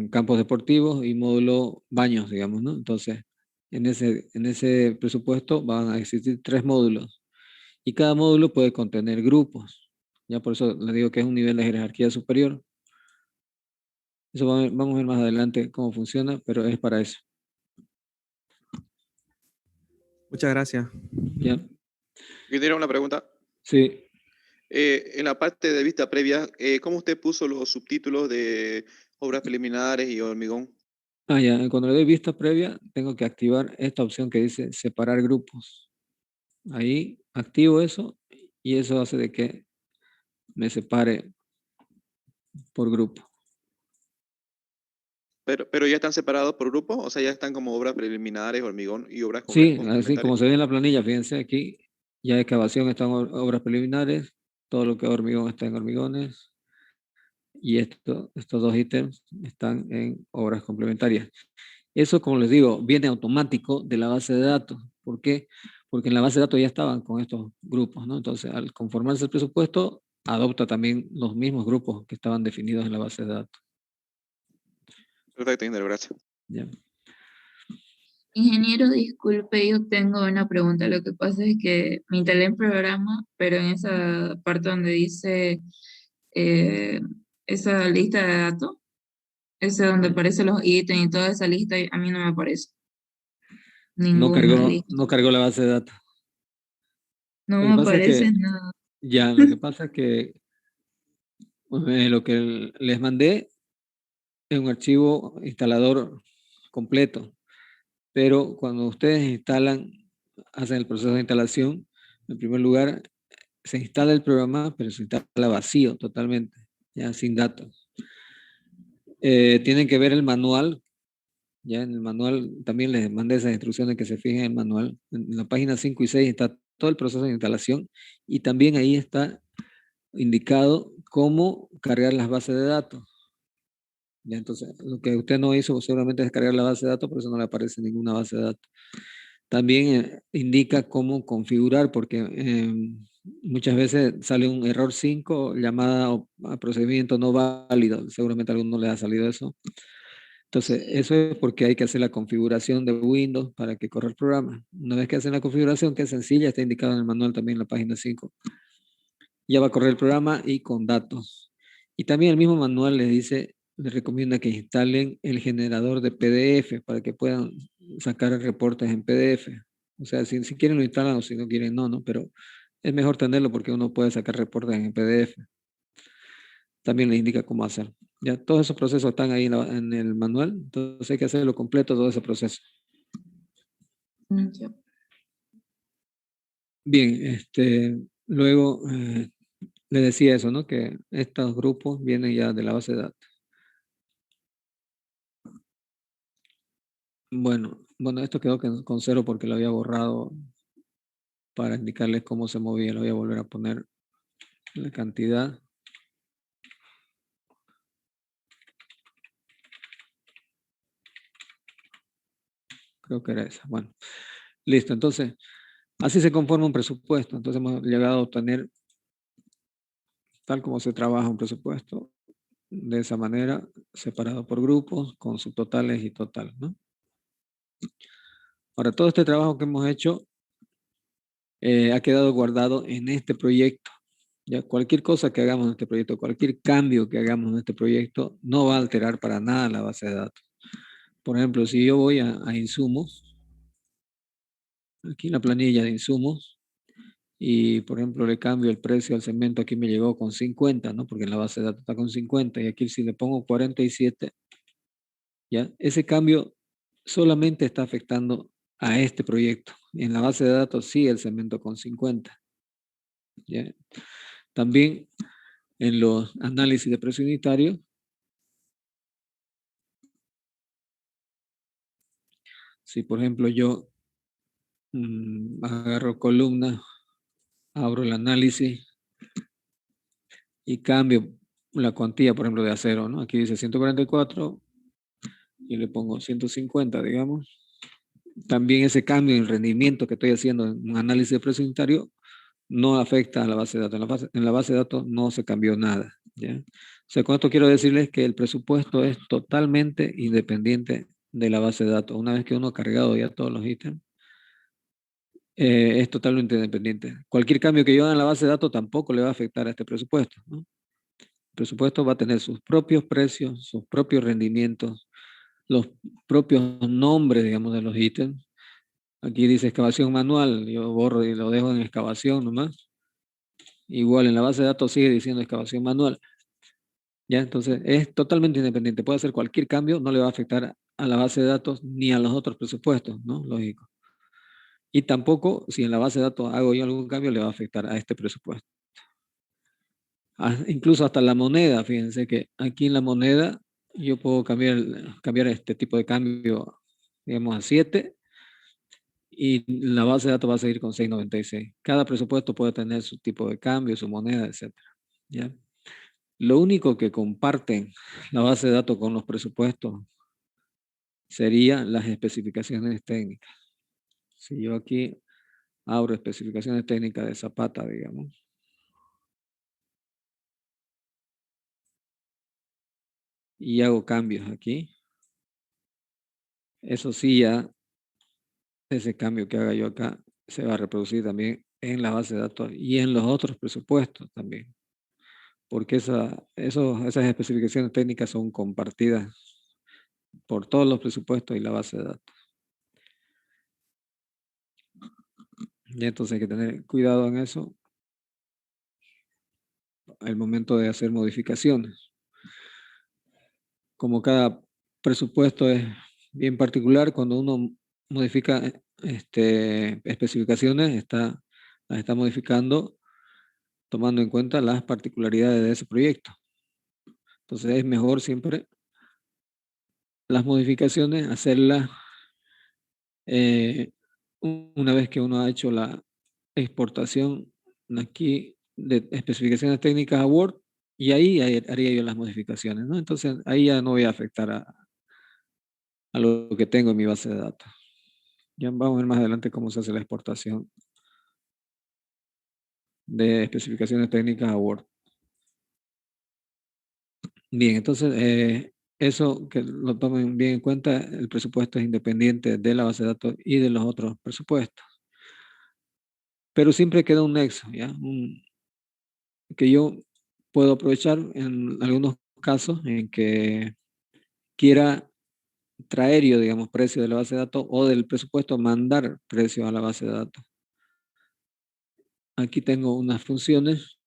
campos deportivos y módulo baños, digamos, ¿no? Entonces, en ese presupuesto van a existir 3 módulos y cada módulo puede contener grupos. Ya por eso les digo que es un nivel de jerarquía superior. Eso vamos a ver más adelante cómo funciona, pero es para eso. Muchas gracias. ¿Ya? Yo tenía una pregunta. Sí. En la parte de vista previa, ¿cómo usted puso los subtítulos de obras preliminares y hormigón? Ya, cuando le doy vista previa, tengo que activar esta opción que dice separar grupos. Ahí activo eso y eso hace de que me separe por grupo. Pero ya están separados por grupo, o sea, ya están como obras preliminares, hormigón y obras Sí, así complementarias. como se ve en la planilla, fíjense aquí, ya excavación están obras preliminares, todo lo que es hormigón está en hormigones y estos 2 ítems están en obras complementarias. Eso, como les digo, viene automático de la base de datos. ¿Por qué? Porque en la base de datos ya estaban con estos grupos, ¿no? Entonces, al conformarse el presupuesto, adopta también los mismos grupos que estaban definidos en la base de datos. Perfecto, ingeniero, gracias. ¿Ya? Ingeniero, disculpe, yo tengo una pregunta. Lo que pasa es que me instalé en programa, pero en esa parte donde dice eh, esa lista de datos, ese donde aparecen los ítems y toda esa lista, a mí no me aparece No ninguna cargó, lista. no cargó la base de datos. No Lo me que pasa es aparece que, nada. lo que pasa es que lo que les mandé es un archivo instalador completo, pero cuando ustedes instalan, hacen el proceso de instalación, en primer lugar, se instala el programa, pero se instala vacío totalmente, ya sin datos. Tienen que ver el manual, ya en el manual también les mandé esas instrucciones que se fijen en el manual. En la página 5 y 6 está todo el proceso de instalación y también ahí está indicado cómo cargar las bases de datos. Ya, entonces, lo que usted no hizo seguramente es cargar la base de datos, por eso no le aparece ninguna base de datos. También indica cómo configurar, porque muchas veces sale un error 5 llamada a procedimiento no válido. Seguramente a alguno le ha salido eso. Entonces, eso es porque hay que hacer la configuración de Windows para que corra el programa. Una vez que hacen la configuración, que es sencilla, está indicado en el manual también en la página 5. Ya va a correr el programa y con datos. Y también el mismo manual les dice, les recomienda que instalen el generador de PDF para que puedan sacar reportes en PDF. O sea, si quieren lo instalan o si no quieren no, pero es mejor tenerlo porque uno puede sacar reportes en PDF. También les indica cómo hacer. Ya todos esos procesos están ahí en el manual, entonces hay que hacerlo completo todo ese proceso. Ya. Bien, luego le decía eso, ¿no? Que estos grupos vienen ya de la base de datos. Bueno, esto quedó con 0 porque lo había borrado para indicarles cómo se movía. Lo voy a volver a poner la cantidad. Creo que era esa. Bueno, listo. Entonces, así se conforma un presupuesto. Entonces hemos llegado a obtener tal como se trabaja un presupuesto. De esa manera, separado por grupos, con subtotales y total, ¿no? Ahora, todo este trabajo que hemos hecho ha quedado guardado en este proyecto. Ya cualquier cosa que hagamos en este proyecto, cualquier cambio que hagamos en este proyecto, no va a alterar para nada la base de datos. Por ejemplo, si yo voy a insumos, aquí en la planilla de insumos, y por ejemplo le cambio el precio al cemento, aquí me llegó con 50, ¿no? Porque en la base de datos está con 50, y aquí si le pongo 47, ¿ya? Ese cambio solamente está afectando a este proyecto. En la base de datos sí el cemento con 50, ¿ya? También en los análisis de precio unitario, si por ejemplo yo agarro columna, abro el análisis y cambio la cuantía, por ejemplo, de acero, ¿no? Aquí dice 144 y le pongo 150, digamos. También ese cambio en rendimiento que estoy haciendo en un análisis de precio unitario no afecta a la base de datos. En la base de datos no se cambió nada, ¿ya? O sea, con esto quiero decirles que el presupuesto es totalmente independiente de la base de datos. Una vez que uno ha cargado ya todos los ítems, es totalmente independiente. Cualquier cambio que yo haga en la base de datos tampoco le va a afectar a este presupuesto, ¿no? El presupuesto va a tener sus propios precios, sus propios rendimientos, los propios nombres, digamos, de los ítems. Aquí dice excavación manual, yo borro y lo dejo en excavación nomás. Igual en la base de datos sigue diciendo excavación manual. ¿Ya? Entonces es totalmente independiente. Puede hacer cualquier cambio, no le va a afectar a la base de datos ni a los otros presupuestos, ¿no? Lógico. Y tampoco, si en la base de datos hago yo algún cambio, le va a afectar a este presupuesto. Incluso hasta la moneda, fíjense que aquí en la moneda yo puedo cambiar este tipo de cambio, digamos, a 7 y la base de datos va a seguir con 6.96. Cada presupuesto puede tener su tipo de cambio, su moneda, etc. ¿Ya? Lo único que comparten la base de datos con los presupuestos serían las especificaciones técnicas. Si yo aquí abro especificaciones técnicas de Zapata, digamos, y hago cambios aquí, eso sí ya, ese cambio que haga yo acá se va a reproducir también en la base de datos y en los otros presupuestos también, porque esas especificaciones técnicas son compartidas por todos los presupuestos y la base de datos. Y entonces hay que tener cuidado en eso al momento de hacer modificaciones. Como cada presupuesto es bien particular, cuando uno modifica especificaciones, las está modificando tomando en cuenta las particularidades de ese proyecto. Entonces es mejor siempre las modificaciones hacerlas una vez que uno ha hecho la exportación aquí de especificaciones técnicas a Word, y ahí haría yo las modificaciones, ¿no? Entonces ahí ya no voy a afectar a lo que tengo en mi base de datos. Ya vamos a ver más adelante cómo se hace la exportación de especificaciones técnicas a Word. Bien, entonces eso que lo tomen bien en cuenta, el presupuesto es independiente de la base de datos y de los otros presupuestos. Pero siempre queda un nexo, ¿ya? Que yo puedo aprovechar en algunos casos en que quiera traer yo, digamos, precio de la base de datos o del presupuesto mandar precio a la base de datos. Aquí tengo unas funciones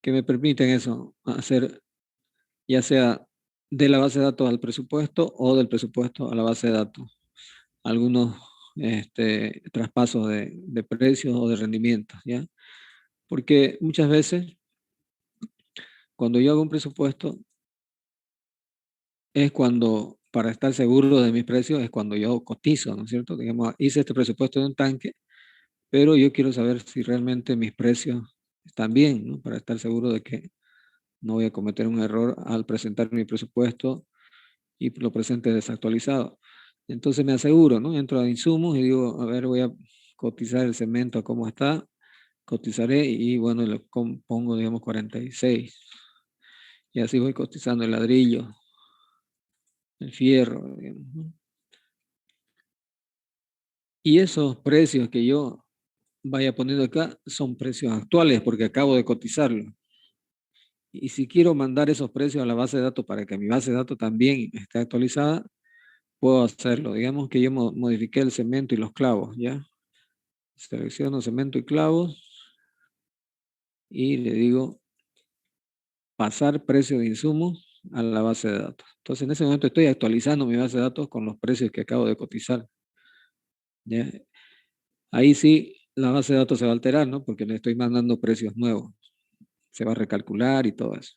que me permiten eso, hacer ya sea de la base de datos al presupuesto o del presupuesto a la base de datos. Algunos traspasos de precios o de rendimientos, ¿ya? Porque muchas veces, cuando yo hago un presupuesto, es cuando, para estar seguro de mis precios, es cuando yo cotizo, ¿no es cierto? Digamos, hice este presupuesto de un tanque, pero yo quiero saber si realmente mis precios están bien, ¿no? Para estar seguro de que no voy a cometer un error al presentar mi presupuesto y lo presente desactualizado. Entonces me aseguro, ¿no? Entro a insumos y digo, a ver, voy a cotizar el cemento a cómo está, cotizaré y bueno, le pongo, digamos, 46. Y así voy cotizando el ladrillo, el fierro, digamos, ¿no? Y esos precios que yo vaya poniendo acá son precios actuales porque acabo de cotizarlo. Y si quiero mandar esos precios a la base de datos para que mi base de datos también esté actualizada, puedo hacerlo. Digamos que yo modifiqué el cemento y los clavos, ¿ya? Selecciono cemento y clavos y le digo pasar precio de insumos a la base de datos. Entonces en ese momento estoy actualizando mi base de datos con los precios que acabo de cotizar, ¿ya? Ahí sí la base de datos se va a alterar, ¿no? Porque le estoy mandando precios nuevos. Se va a recalcular y todo eso.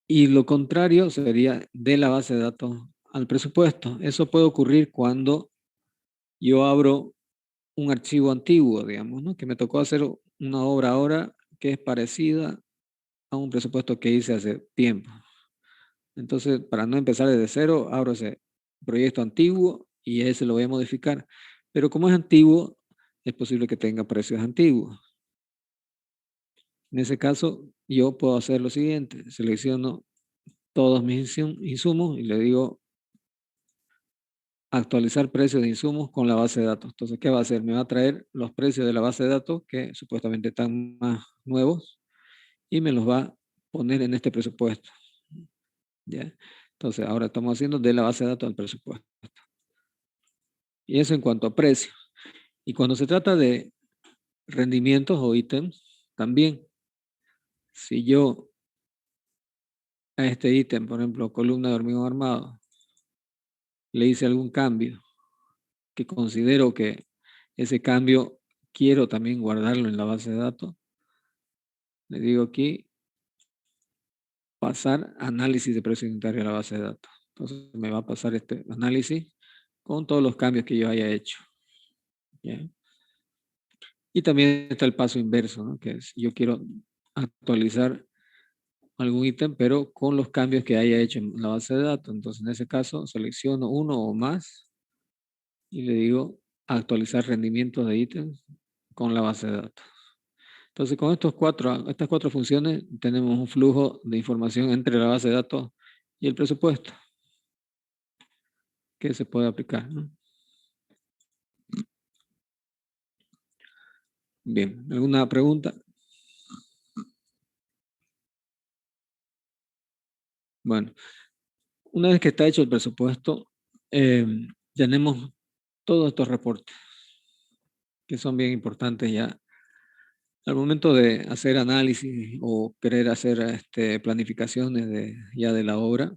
Y lo contrario sería de la base de datos al presupuesto. Eso puede ocurrir cuando yo abro un archivo antiguo, digamos, ¿no? Que me tocó hacer una obra ahora que es parecida a un presupuesto que hice hace tiempo. Entonces, para no empezar desde cero, abro ese proyecto antiguo y ese lo voy a modificar. Pero como es antiguo, es posible que tenga precios antiguos. En ese caso, yo puedo hacer lo siguiente. Selecciono todos mis insumos y le digo actualizar precios de insumos con la base de datos. Entonces, ¿qué va a hacer? Me va a traer los precios de la base de datos que supuestamente están más nuevos y me los va a poner en este presupuesto. ¿Ya? Entonces, ahora estamos haciendo de la base de datos al presupuesto. Y eso en cuanto a precios. Y cuando se trata de rendimientos o ítems, también, si yo a este ítem, por ejemplo, columna de hormigón armado, le hice algún cambio que considero que ese cambio quiero también guardarlo en la base de datos, le digo aquí, pasar análisis de precio unitario a la base de datos. Entonces me va a pasar este análisis con todos los cambios que yo haya hecho. ¿Ya? Y también está el paso inverso, ¿no? Que es, yo quiero actualizar algún ítem, pero con los cambios que haya hecho en la base de datos. Entonces, en ese caso, selecciono uno o más y le digo actualizar rendimiento de ítems con la base de datos. Entonces, con estas cuatro funciones, tenemos un flujo de información entre la base de datos y el presupuesto que se puede aplicar, ¿no? Bien, ¿alguna pregunta? Bueno, una vez que está hecho el presupuesto, tenemos todos estos reportes que son bien importantes ya. Al momento de hacer análisis o querer hacer planificaciones ya de la obra,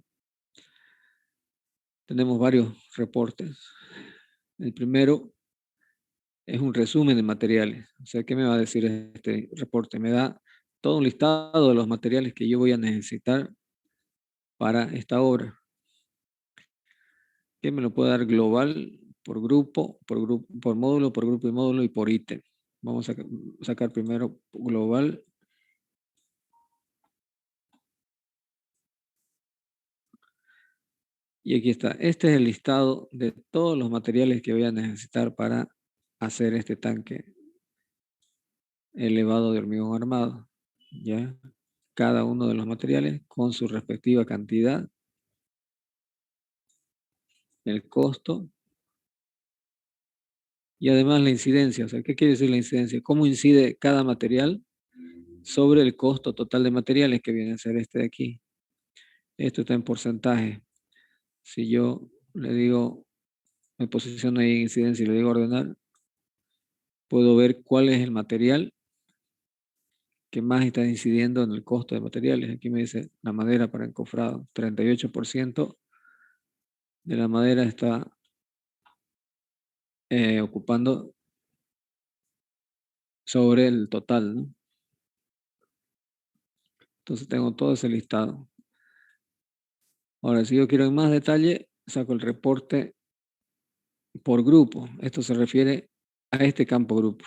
tenemos varios reportes. El primero es un resumen de materiales. O sea, ¿qué me va a decir este reporte? Me da todo un listado de los materiales que yo voy a necesitar para esta obra. Que me lo puede dar global, por grupo, por módulo, por grupo y módulo y por ítem. Vamos a sacar primero global. Y aquí está. Este es el listado de todos los materiales que voy a necesitar para hacer este tanque elevado de hormigón armado. ¿Ya? Cada uno de los materiales con su respectiva cantidad, el costo y además la incidencia. O sea, ¿qué quiere decir la incidencia? ¿Cómo incide cada material sobre el costo total de materiales que viene a ser este de aquí? Esto está en porcentaje. Si yo le digo, me posiciono ahí en incidencia y le digo ordenar, puedo ver cuál es el material que más está incidiendo en el costo de materiales. Aquí me dice la madera para encofrado. 38% de la madera está ocupando sobre el total, ¿no? Entonces tengo todo ese listado. Ahora, si yo quiero en más detalle, saco el reporte por grupo. Esto se refiere a este campo grupo.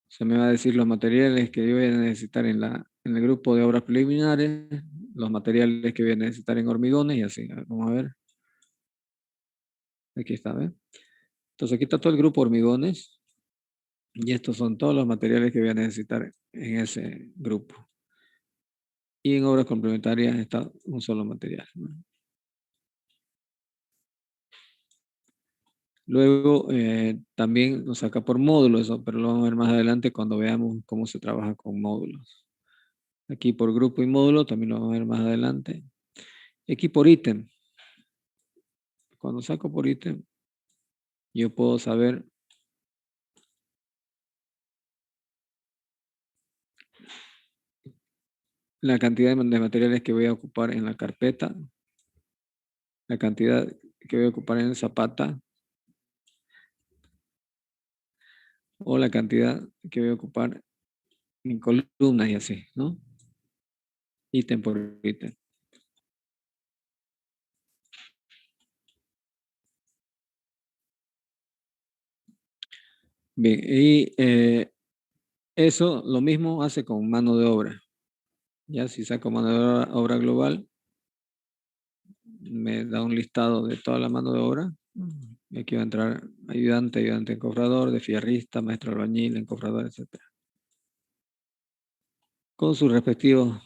Se me va a decir los materiales que yo voy a necesitar en el grupo de obras preliminares, los materiales que voy a necesitar en hormigones y así. A ver, vamos a ver. Aquí está, ¿ves? Entonces aquí está todo el grupo hormigones y estos son todos los materiales que voy a necesitar en ese grupo. Y en obras complementarias está un solo material, ¿no? Luego también nos saca por módulos, eso, pero lo vamos a ver más adelante cuando veamos cómo se trabaja con módulos. Aquí por grupo y módulo también lo vamos a ver más adelante. Aquí por ítem. Cuando saco por ítem, yo puedo saber la cantidad de materiales que voy a ocupar en la carpeta, la cantidad que voy a ocupar en el zapata, o la cantidad que voy a ocupar en columnas y así, ¿no? Ítem por ítem. Bien, y eso lo mismo hace con mano de obra. Ya si saco mano de obra global, me da un listado de toda la mano de obra. Y aquí va a entrar ayudante, ayudante encofrador, de fierrista, maestro albañil, encofrador, etc. Con sus respectivas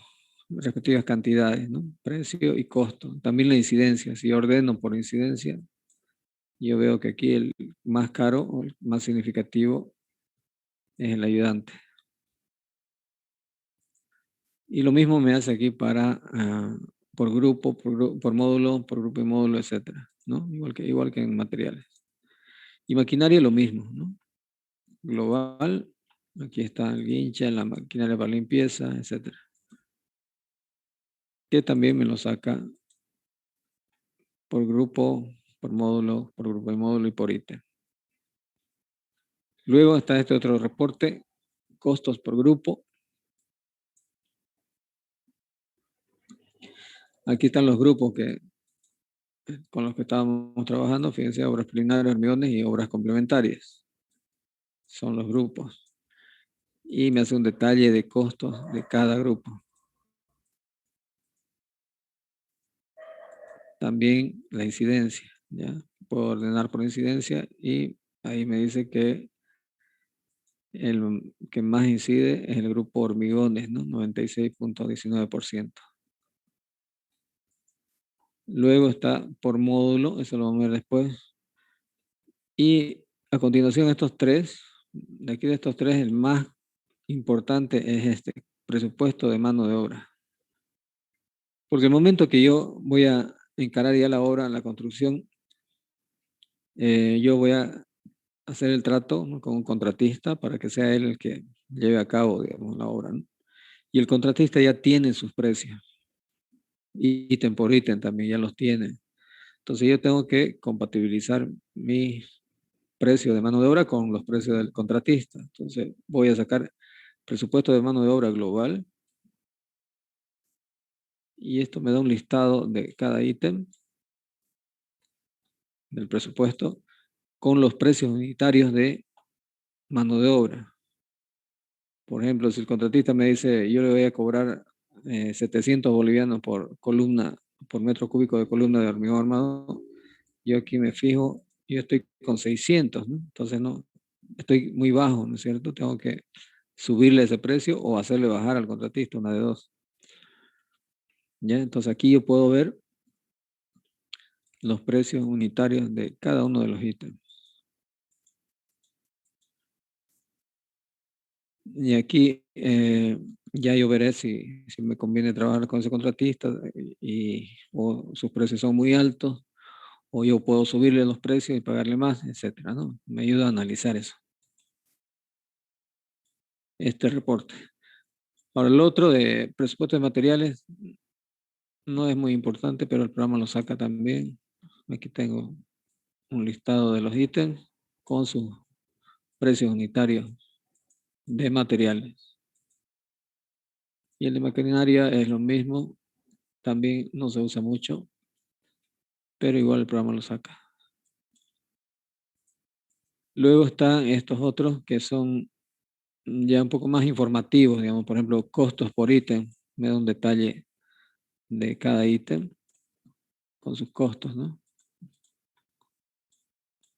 cantidades, ¿no? Precio y costo. También la incidencia. Si ordeno por incidencia, yo veo que aquí el más caro o el más significativo es el ayudante. Y lo mismo me hace aquí para por grupo, por módulo, por grupo y módulo, etc. ¿No? Igual que en materiales. Y maquinaria lo mismo, ¿no? Global, aquí está el guincha, la maquinaria para limpieza, etc. Que también me lo saca por grupo, por módulo, por grupo y módulo y por ítem. Luego está este otro reporte, costos por grupo. Aquí están los grupos con los que estábamos trabajando. Fíjense, obras preliminares, hormigones y obras complementarias. Son los grupos. Y me hace un detalle de costos de cada grupo. También la incidencia, ¿ya? Puedo ordenar por incidencia y ahí me dice que el que más incide es el grupo hormigones, ¿no? 96.19%. Luego está por módulo, eso lo vamos a ver después. Y a continuación estos tres, de aquí de estos tres, el más importante es este, presupuesto de mano de obra. Porque el momento que yo voy a encarar ya la obra, la construcción, yo voy a hacer el trato, ¿no?, con un contratista para que sea él el que lleve a cabo, digamos, la obra, ¿no? Y el contratista ya tiene sus precios. Ítem por ítem también ya los tiene. Entonces yo tengo que compatibilizar mis precios de mano de obra con los precios del contratista. Entonces voy a sacar presupuesto de mano de obra global y esto me da un listado de cada ítem del presupuesto con los precios unitarios de mano de obra. Por ejemplo, si el contratista me dice, yo le voy a cobrar 700 bolivianos por columna, por metro cúbico de columna de hormigón armado, yo aquí me fijo, yo estoy con 600, ¿no? Entonces no, estoy muy bajo, ¿no es cierto? Tengo que subirle ese precio o hacerle bajar al contratista, una de dos. ¿Ya? Entonces aquí yo puedo ver los precios unitarios de cada uno de los ítems. Y aquí ya yo veré si me conviene trabajar con ese contratista o sus precios son muy altos, o yo puedo subirle los precios y pagarle más, etcétera, ¿no? Me ayuda a analizar eso. Este reporte. Ahora, el otro de presupuesto de materiales no es muy importante, pero el programa lo saca también. Aquí tengo un listado de los ítems con sus precios unitarios de materiales. Y el de maquinaria es lo mismo, también no se usa mucho, pero igual el programa lo saca. Luego están estos otros que son ya un poco más informativos, digamos, por ejemplo, costos por ítem, me da un detalle de cada ítem con sus costos, ¿no?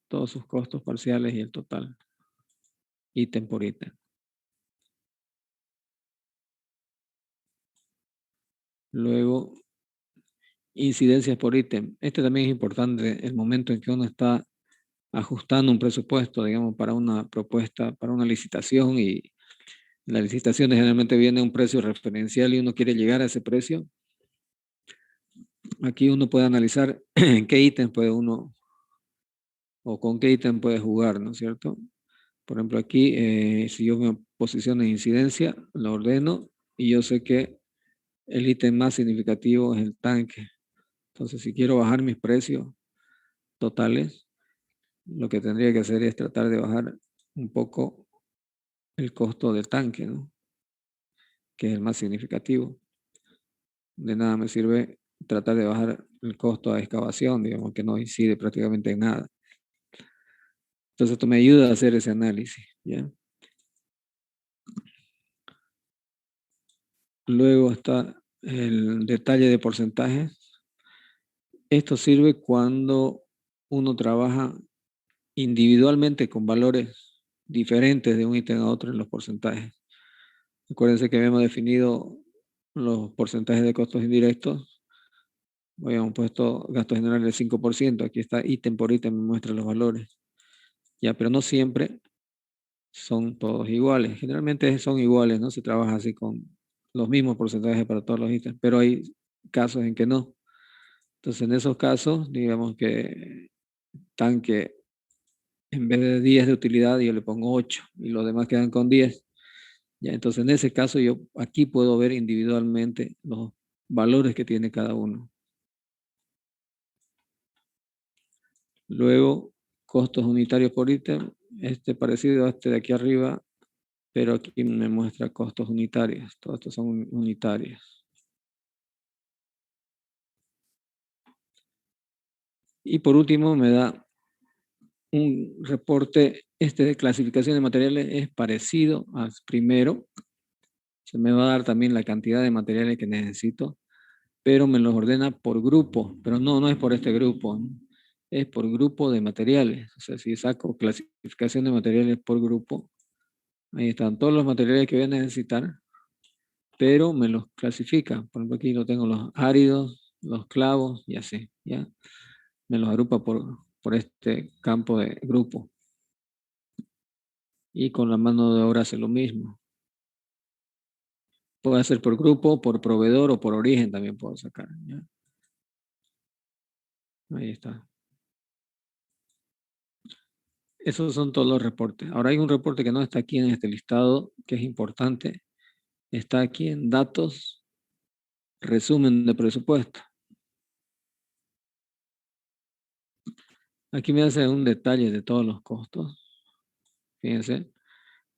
Todos sus costos parciales y el total, ítem por ítem. Luego, incidencias por ítem. Este también es importante, el momento en que uno está ajustando un presupuesto, digamos, para una propuesta, para una licitación, y la licitación generalmente viene a un precio referencial y uno quiere llegar a ese precio. Aquí uno puede analizar en qué ítem puede uno, o con qué ítem puede jugar, ¿no es cierto? Por ejemplo, aquí, si yo me posiciono en incidencia, lo ordeno y yo sé que el ítem más significativo es el tanque. Entonces, si quiero bajar mis precios totales, lo que tendría que hacer es tratar de bajar un poco el costo del tanque, ¿no? Que es el más significativo. De nada me sirve tratar de bajar el costo de excavación, digamos, que no incide prácticamente en nada. Entonces, esto me ayuda a hacer ese análisis, ¿ya? Luego está el detalle de porcentajes. Esto sirve cuando uno trabaja individualmente con valores diferentes de un ítem a otro en los porcentajes. Acuérdense que habíamos definido los porcentajes de costos indirectos. Habíamos puesto gastos generales del 5%. Aquí está ítem por ítem, me muestra los valores. Ya, pero no siempre son todos iguales. Generalmente son iguales, ¿no? Se trabaja así con los mismos porcentajes para todos los ítems, pero hay casos en que no. Entonces, en esos casos, digamos que tanque, en vez de 10 de utilidad, yo le pongo 8 y los demás quedan con 10. Ya, entonces, en ese caso, yo aquí puedo ver individualmente los valores que tiene cada uno. Luego, costos unitarios por ítem. Este parecido a este de aquí arriba, pero aquí me muestra costos unitarios. Todos estos son unitarios. Y por último, me da un reporte, este de clasificación de materiales es parecido al primero. Se me va a dar también la cantidad de materiales que necesito, pero me los ordena por grupo, pero no es por este grupo, ¿no? Es por grupo de materiales. O sea, si saco clasificación de materiales por grupo, ahí están todos los materiales que voy a necesitar, pero me los clasifica. Por ejemplo, aquí lo tengo los áridos, los clavos y así, ¿ya? Me los agrupa por este campo de grupo. Y con la mano de obra hace lo mismo. Puede hacer por grupo, por proveedor o por origen también puedo sacar, ¿ya? Ahí está. Esos son todos los reportes. Ahora hay un reporte que no está aquí en este listado, que es importante. Está aquí en datos, resumen de presupuesto. Aquí me hace un detalle de todos los costos. Fíjense,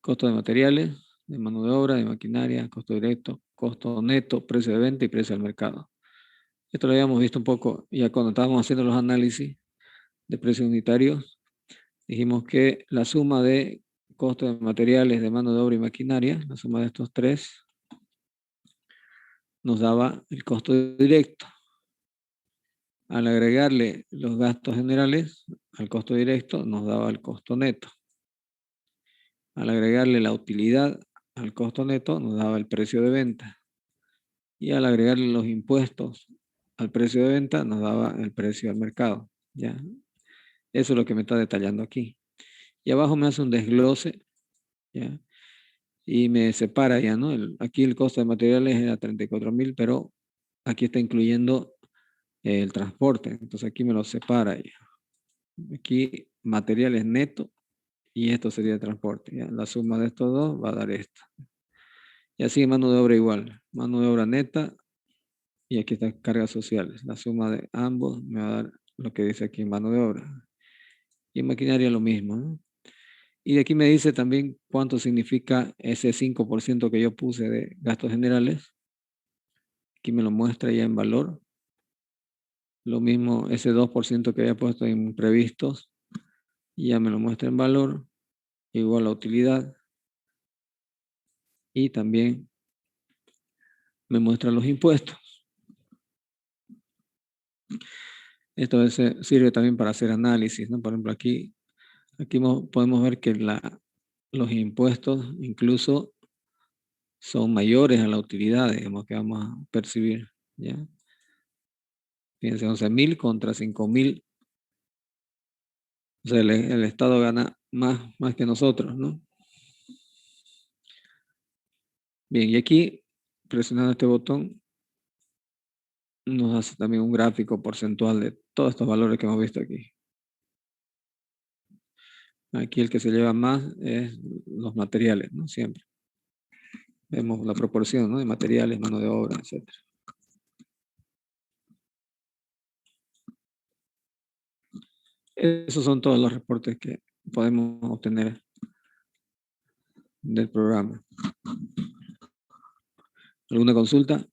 costo de materiales, de mano de obra, de maquinaria, costo directo, costo neto, precio de venta y precio al mercado. Esto lo habíamos visto un poco ya cuando estábamos haciendo los análisis de precios unitarios. Dijimos que la suma de costos de materiales, de mano de obra y maquinaria, la suma de estos tres, nos daba el costo directo. Al agregarle los gastos generales al costo directo, nos daba el costo neto. Al agregarle la utilidad al costo neto, nos daba el precio de venta. Y al agregarle los impuestos al precio de venta, nos daba el precio al mercado. ¿Ya? Eso es lo que me está detallando aquí. Y abajo me hace un desglose, ¿ya? Y me separa ya, ¿no? Aquí el costo de materiales era 34.000, pero aquí está incluyendo el transporte. Entonces aquí me lo separa ya. Aquí materiales neto y esto sería el transporte, ¿ya? La suma de estos dos va a dar esto. Y así mano de obra igual. Mano de obra neta y aquí están cargas sociales. La suma de ambos me va a dar lo que dice aquí mano de obra. Y en maquinaria lo mismo, ¿no? Y de aquí me dice también cuánto significa ese 5% que yo puse de gastos generales. Aquí me lo muestra ya en valor. Lo mismo, ese 2% que había puesto en imprevistos, ya me lo muestra en valor, igual a utilidad. Y también me muestra los impuestos. Esto a veces sirve también para hacer análisis, ¿no? Por ejemplo, aquí podemos ver que los impuestos incluso son mayores a la utilidad, digamos, que vamos a percibir, ¿ya? Fíjense, 11.000 contra 5.000. O sea, el Estado gana más que nosotros, ¿no? Bien, y aquí, presionando este botón, nos hace también un gráfico porcentual de todos estos valores que hemos visto aquí. Aquí el que se lleva más es los materiales, ¿no? Siempre. Vemos la proporción, ¿no? De materiales, mano de obra, etc. Esos son todos los reportes que podemos obtener del programa. ¿Alguna consulta?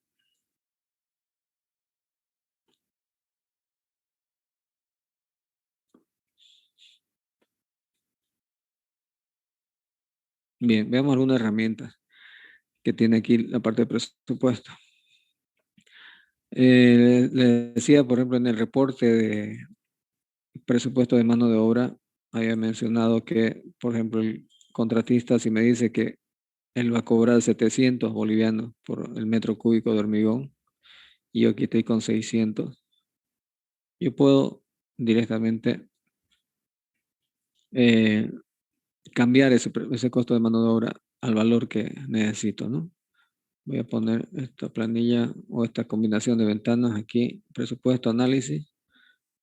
Bien, veamos algunas herramientas que tiene aquí la parte de presupuesto. Le decía, por ejemplo, en el reporte de presupuesto de mano de obra, había mencionado que, por ejemplo, el contratista, si me dice que él va a cobrar 700 bolivianos por el metro cúbico de hormigón, y yo aquí estoy con 600, yo puedo directamente cambiar ese costo de mano de obra al valor que necesito, ¿no? Voy a poner esta planilla o esta combinación de ventanas aquí, presupuesto, análisis,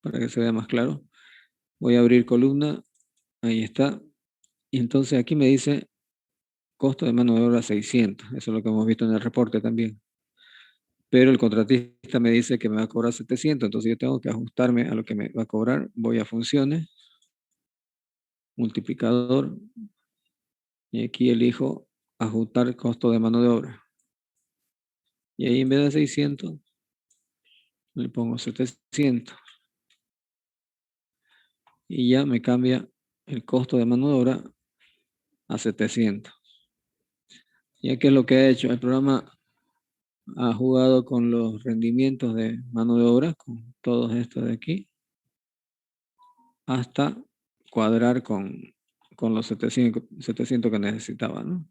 para que se vea más claro. Voy a abrir columna, ahí está. Y entonces aquí me dice costo de mano de obra 600, eso es lo que hemos visto en el reporte también. Pero el contratista me dice que me va a cobrar 700, entonces yo tengo que ajustarme a lo que me va a cobrar. Voy a funciones, multiplicador, y aquí elijo ajustar costo de mano de obra. Y ahí en vez de 600, le pongo 700. Y ya me cambia el costo de mano de obra a 700. ¿Y qué es lo que ha hecho? El programa ha jugado con los rendimientos de mano de obra, con todos estos de aquí, hasta cuadrar con los 700 que necesitaba, ¿no?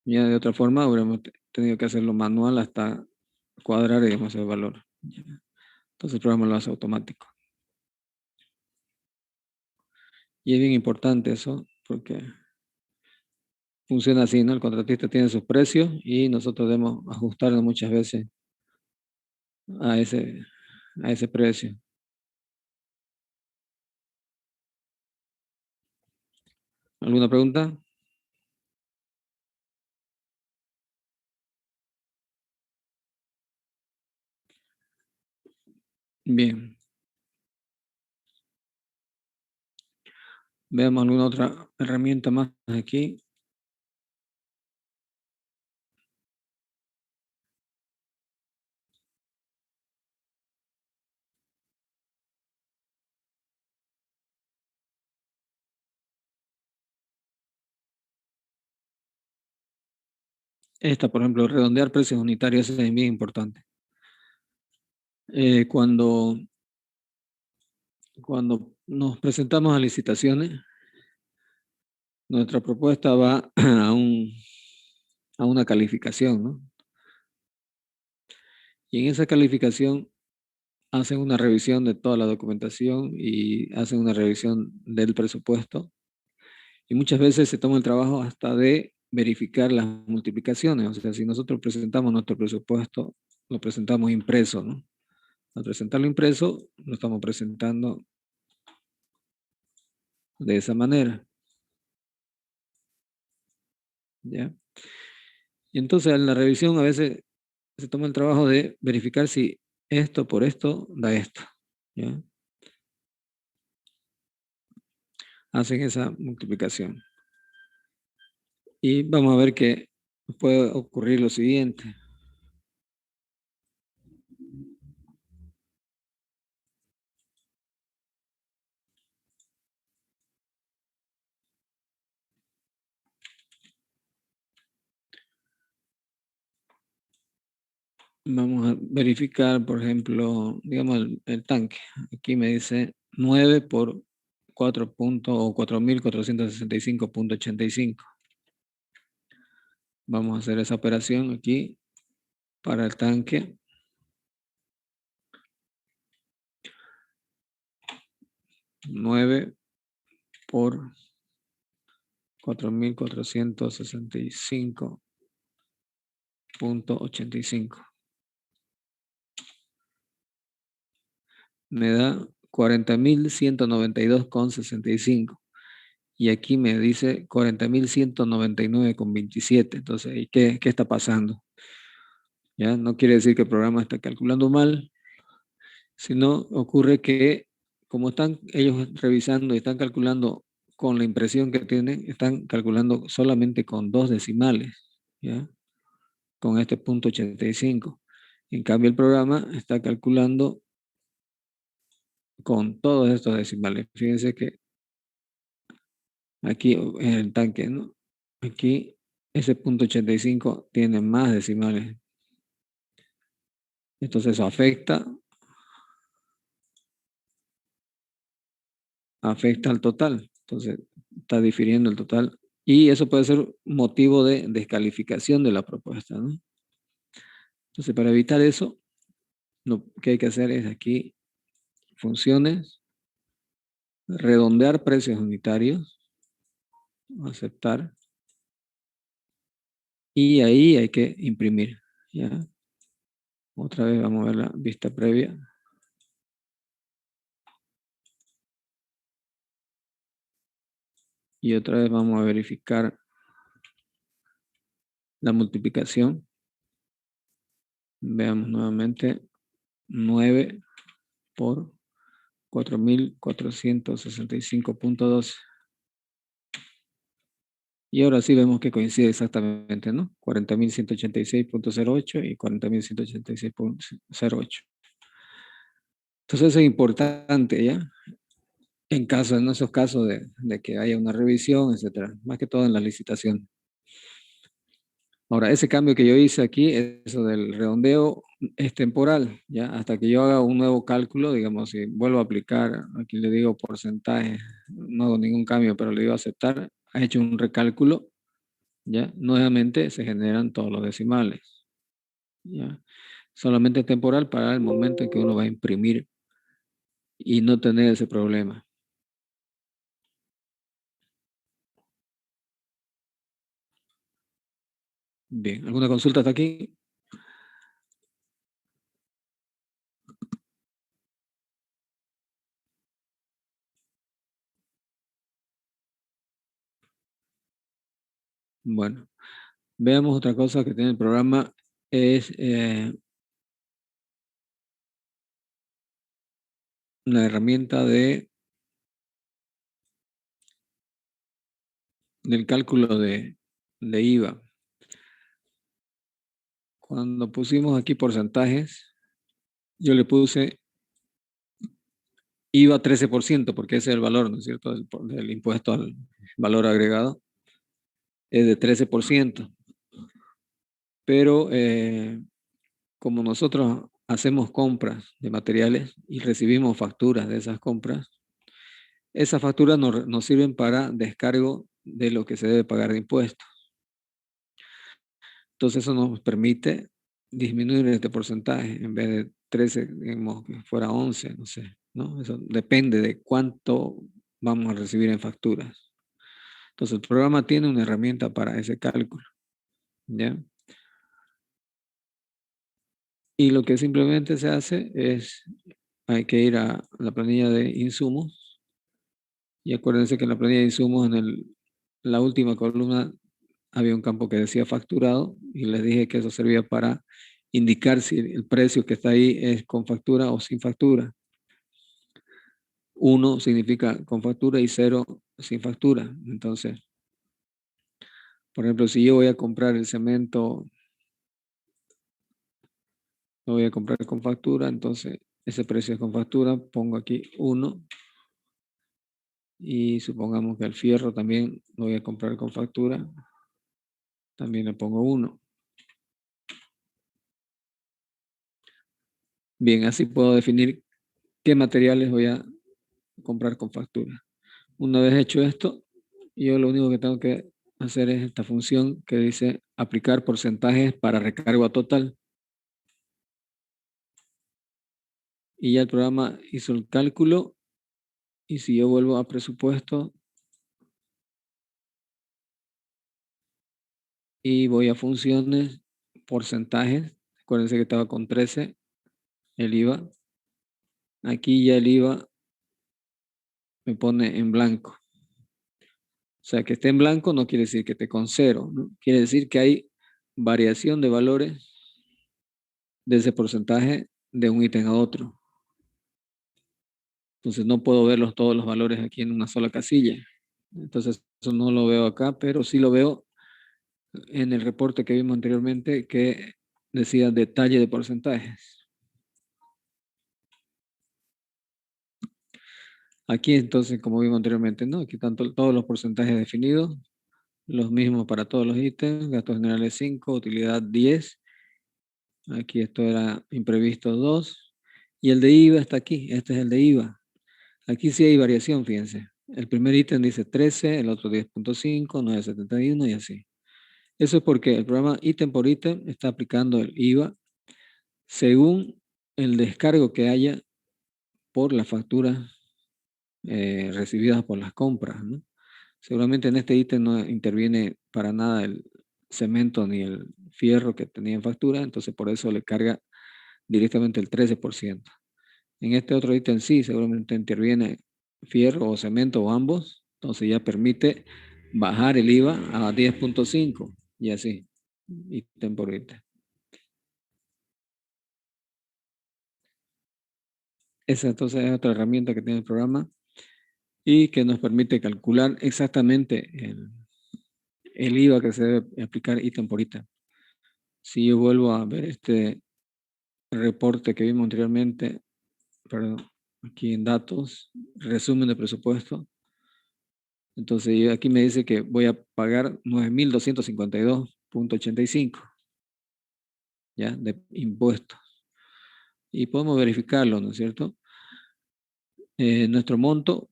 Ya de otra forma, hubiéramos tenido que hacerlo manual hasta cuadrar, digamos, el valor. Entonces el programa lo hace automático. Y es bien importante eso, porque funciona así, ¿no? El contratista tiene sus precios y nosotros debemos ajustarnos muchas veces a ese precio. ¿Alguna pregunta? Bien. Veamos alguna otra herramienta más aquí. Esta, por ejemplo, redondear precios unitarios es bien importante. Cuando nos presentamos a licitaciones, nuestra propuesta va a una calificación, ¿no? Y en esa calificación hacen una revisión de toda la documentación y hacen una revisión del presupuesto. Y muchas veces se toma el trabajo hasta de verificar las multiplicaciones. O sea, si nosotros presentamos nuestro presupuesto, lo presentamos impreso, ¿no? Al presentarlo impreso, lo estamos presentando de esa manera. ¿Ya? Y entonces en la revisión a veces se toma el trabajo de verificar si esto por esto da esto. ¿Ya? hacen esa multiplicación. Y vamos a ver que puede ocurrir lo siguiente. Vamos a verificar, por ejemplo, digamos el tanque. Aquí me dice 9 por 4 puntos o 4.465.85. Vamos a hacer esa operación aquí para el tanque. Nueve por 4.465.85. Me da 40.192.65. Y aquí me dice 40.199.27. Entonces, ¿qué está pasando? ¿Ya? No quiere decir que el programa está calculando mal, sino ocurre que como están ellos revisando y están calculando con la impresión que tienen, están calculando solamente con 2 decimales, ¿ya? Con este punto 85. En cambio, el programa está calculando con todos estos decimales. Fíjense que aquí en el tanque, ¿no? Aquí ese punto 85 tiene más decimales. Entonces eso afecta al total. Entonces está difiriendo el total. Y eso puede ser motivo de descalificación de la propuesta, ¿no? Entonces para evitar eso, lo que hay que hacer es aquí funciones, redondear precios unitarios, aceptar. Y ahí hay que imprimir, ¿ya? Otra vez vamos a ver la vista previa. Y otra vez vamos a verificar la multiplicación. Veamos nuevamente 9 por 4.465.12. Y ahora sí vemos que coincide exactamente, ¿no? 40.186.08 y 40.186.08. Entonces eso es importante, ¿ya? En esos casos de que haya una revisión, etcétera. Más que todo en la licitación. Ahora, ese cambio que yo hice aquí, eso del redondeo, es temporal, ¿ya? Hasta que yo haga un nuevo cálculo, digamos, si vuelvo a aplicar, aquí le digo porcentaje, no hago ningún cambio, pero le digo aceptar, ha hecho un recálculo, ¿ya? Nuevamente se generan todos los decimales, ¿ya? Solamente temporal para el momento en que uno va a imprimir y no tener ese problema. Bien, ¿alguna consulta hasta aquí? Bueno, veamos otra cosa que tiene el programa, es una herramienta del cálculo de IVA. Cuando pusimos aquí porcentajes, yo le puse IVA 13%, porque ese es el valor, ¿no es cierto?, del impuesto al valor agregado, es de 13%. Pero como nosotros hacemos compras de materiales y recibimos facturas de esas compras, esas facturas nos sirven para descargo de lo que se debe pagar de impuestos. Entonces eso nos permite disminuir este porcentaje. En vez de 13, digamos que fuera 11, no sé, ¿no? Eso depende de cuánto vamos a recibir en facturas. Entonces el programa tiene una herramienta para ese cálculo, ¿ya? Y lo que simplemente se hace es, hay que ir a la planilla de insumos, y acuérdense que en la planilla de insumos, la última columna, había un campo que decía facturado, y les dije que eso servía para indicar si el precio que está ahí es con factura o sin factura. 1 significa con factura y 0 sin factura. Entonces, por ejemplo, si yo voy a comprar el cemento, lo voy a comprar con factura, entonces ese precio es con factura, pongo aquí 1. Y supongamos que el fierro también lo voy a comprar con factura, también le pongo 1. Bien, así puedo definir qué materiales voy a comprar con factura. Una vez hecho esto, yo lo único que tengo que hacer es esta función que dice aplicar porcentajes para recargo a total. Y ya el programa hizo el cálculo. Y si yo vuelvo a presupuesto y voy a funciones, porcentajes, acuérdense que estaba con 13 el IVA. Aquí ya el IVA me pone en blanco. O sea, que esté en blanco no quiere decir que esté con 0, ¿no? Quiere decir que hay variación de valores de ese porcentaje de un ítem a otro. Entonces no puedo ver todos los valores aquí en una sola casilla. Entonces eso no lo veo acá, pero sí lo veo en el reporte que vimos anteriormente que decía detalle de porcentajes. Aquí entonces, como vimos anteriormente, ¿no? Aquí están todos los porcentajes definidos, los mismos para todos los ítems, gastos generales 5, utilidad 10. Aquí esto era imprevisto 2. Y el de IVA está aquí, este es el de IVA. Aquí sí hay variación, fíjense. El primer ítem dice 13, el otro 10.5, 9.71 y así. Eso es porque el programa ítem por ítem está aplicando el IVA según el descargo que haya por las facturas recibidas por las compras, ¿no? Seguramente en este ítem no interviene para nada el cemento ni el fierro que tenía en factura, entonces por eso le carga directamente el 13%. En este otro ítem sí, seguramente interviene fierro o cemento o ambos, entonces ya permite bajar el IVA a 10.5 y así, ítem por ítem. Esa entonces es otra herramienta que tiene el programa y que nos permite calcular exactamente el IVA que se debe aplicar ítem por ítem. Si yo vuelvo a ver este reporte que vimos anteriormente, perdón, aquí en datos, resumen de presupuesto, entonces aquí me dice que voy a pagar 9.252.85, ¿ya? De impuestos. Y podemos verificarlo, ¿no es cierto? Nuestro monto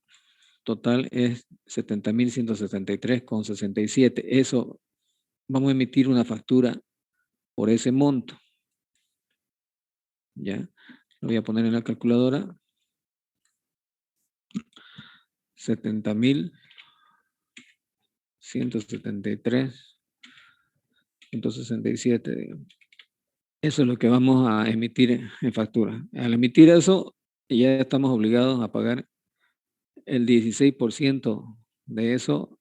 total es 70.173.67. Eso, vamos a emitir una factura por ese monto. ¿Ya? Lo voy a poner en la calculadora. 70.173.67. Eso es lo que vamos a emitir en factura. Al emitir eso, ya estamos obligados a pagar el 16% de eso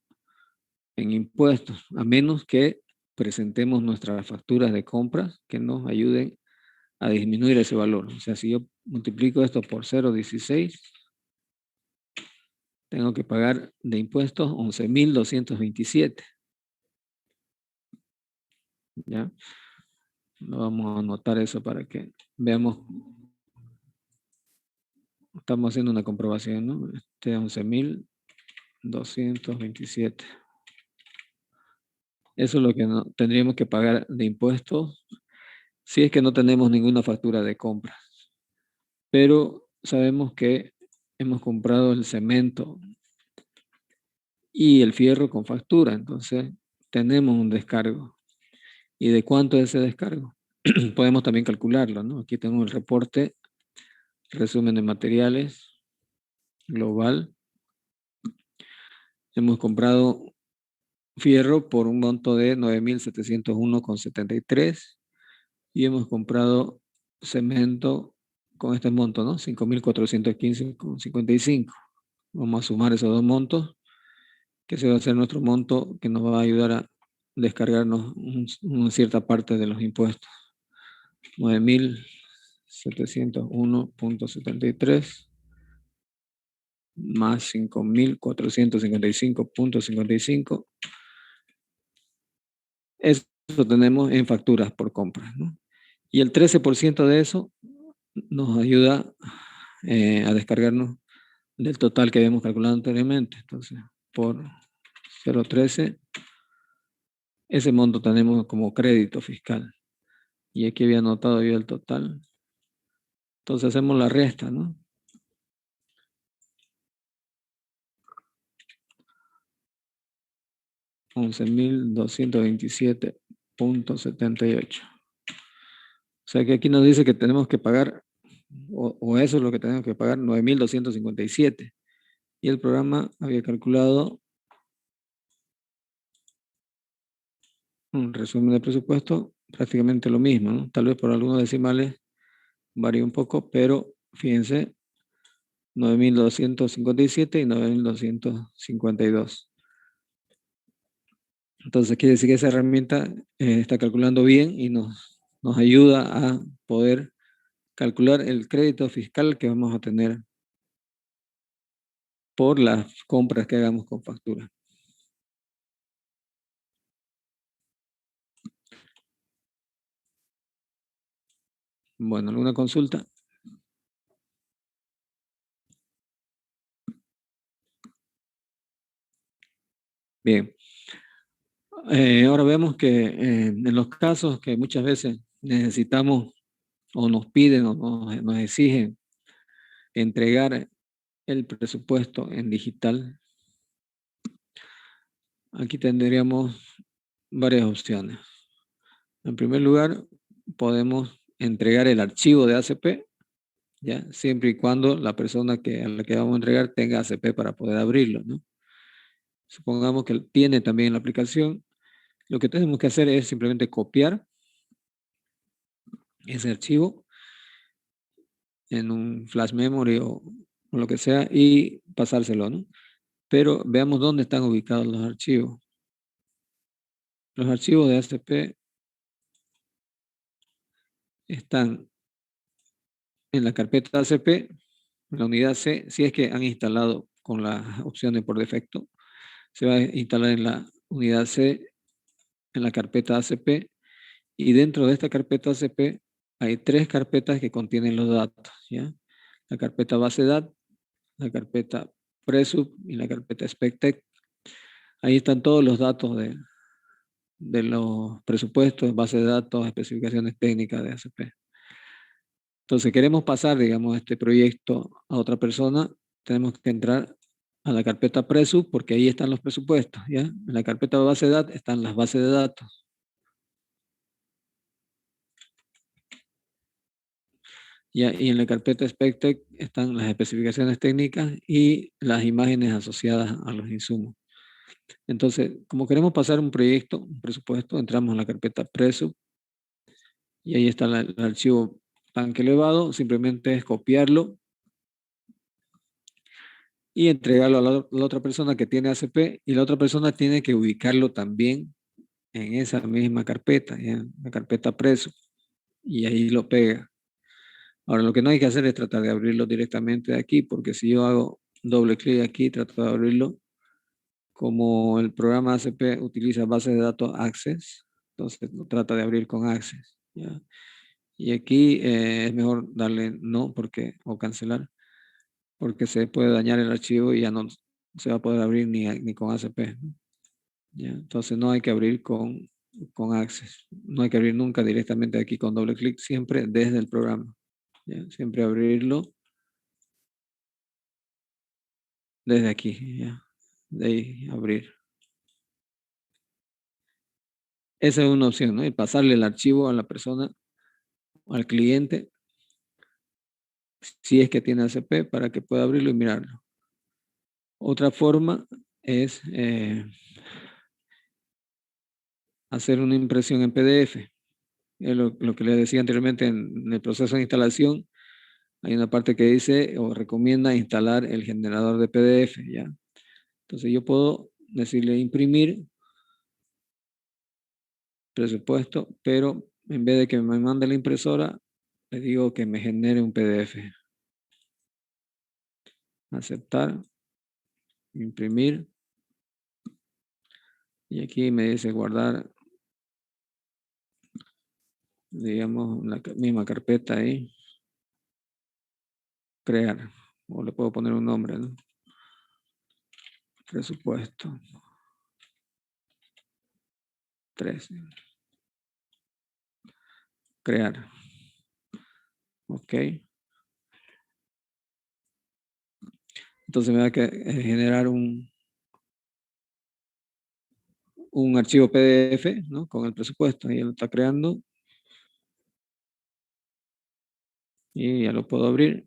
en impuestos, a menos que presentemos nuestras facturas de compras que nos ayuden a disminuir ese valor. O sea, si yo multiplico esto por 0.16, tengo que pagar de impuestos 11.227. ¿Ya? Vamos a anotar eso para que veamos. Estamos haciendo una comprobación, ¿no? 11.227. Eso es lo que tendríamos que pagar de impuestos si es que no tenemos ninguna factura de compras. Pero sabemos que hemos comprado el cemento y el fierro con factura, entonces tenemos un descargo. ¿Y de cuánto es ese descargo? Podemos también calcularlo, ¿no? Aquí tengo el reporte, resumen de materiales, global. Hemos comprado fierro por un monto de 9.701.73 y hemos comprado cemento con este monto, ¿no? 5.415.55. Vamos a sumar esos dos montos, que se va a hacer nuestro monto que nos va a ayudar a descargarnos una cierta parte de los impuestos. 9.701.73 más 5.455.55. Eso tenemos en facturas por compras, ¿no? Y el 13% de eso nos ayuda a descargarnos del total que habíamos calculado anteriormente. Entonces, por 0.13, ese monto tenemos como crédito fiscal. Y aquí había anotado yo el total. Entonces hacemos la resta, ¿no? $11.227.78. O sea que aquí nos dice que tenemos que pagar, o eso es lo que tenemos que pagar, 9.257. Y el programa había calculado un resumen de presupuesto, prácticamente lo mismo, ¿no? Tal vez por algunos decimales varía un poco, pero fíjense, 9.257 y 9.252. Entonces quiere decir que esa herramienta está calculando bien y nos ayuda a poder calcular el crédito fiscal que vamos a tener por las compras que hagamos con factura. Bueno, ¿alguna consulta? Bien. Ahora vemos que en los casos que muchas veces necesitamos o nos piden o nos exigen entregar el presupuesto en digital, aquí tendríamos varias opciones. En primer lugar, podemos entregar el archivo de ACP, ¿ya? Siempre y cuando la persona a la que vamos a entregar tenga ACP para poder abrirlo, ¿no? Supongamos que tiene también la aplicación. Lo que tenemos que hacer es simplemente copiar ese archivo en un flash memory o lo que sea y pasárselo, ¿no? Pero veamos dónde están ubicados los archivos. Los archivos de ACP están en la carpeta ACP, en la unidad C, si es que han instalado con las opciones por defecto, se va a instalar en la unidad C, en la carpeta ACP, y dentro de esta carpeta ACP hay 3 carpetas que contienen los datos, ¿ya? La carpeta base de datos, la carpeta Presup y la carpeta SpecTech. Ahí están todos los datos de los presupuestos, base de datos, especificaciones técnicas de ACP. Entonces, queremos pasar, digamos, este proyecto a otra persona, tenemos que entrar a la carpeta Presup porque ahí están los presupuestos, ¿ya? En la carpeta base de datos están las bases de datos. ¿Ya? Y en la carpeta SpecTech están las especificaciones técnicas y las imágenes asociadas a los insumos. Entonces, como queremos pasar un proyecto, un presupuesto, entramos en la carpeta Presup y ahí está el archivo tanque elevado, simplemente es copiarlo y entregarlo a la otra persona que tiene ACP y la otra persona tiene que ubicarlo también en esa misma carpeta, ¿ya? La carpeta Presup, y ahí lo pega. Ahora, lo que no hay que hacer es tratar de abrirlo directamente de aquí, porque si yo hago doble clic aquí, trato de abrirlo, como el programa ACP utiliza base de datos Access, entonces lo trata de abrir con Access, ¿ya? Y aquí es mejor darle no o cancelar, porque se puede dañar el archivo y ya no se va a poder abrir ni con ACP, ¿no? ¿Ya? Entonces no hay que abrir con Access, no hay que abrir nunca directamente aquí con doble clic, siempre desde el programa, ¿ya? Siempre abrirlo desde aquí, ¿ya? De ahí abrir. Esa es una opción, ¿no? Y pasarle el archivo a la persona, al cliente, si es que tiene ACP, para que pueda abrirlo y mirarlo. Otra forma es hacer una impresión en PDF. Es lo que les decía anteriormente en el proceso de instalación. Hay una parte que dice o recomienda instalar el generador de PDF, ¿ya? Entonces yo puedo decirle imprimir presupuesto, pero en vez de que me mande la impresora, le digo que me genere un PDF. aceptar, imprimir. Y aquí me dice guardar, digamos, la misma carpeta ahí. Crear, o le puedo poner un nombre, ¿no? Presupuesto 13. Crear. Ok. Entonces me va a generar un archivo PDF, ¿no? Con el presupuesto. Ahí lo está creando. Y ya lo puedo abrir.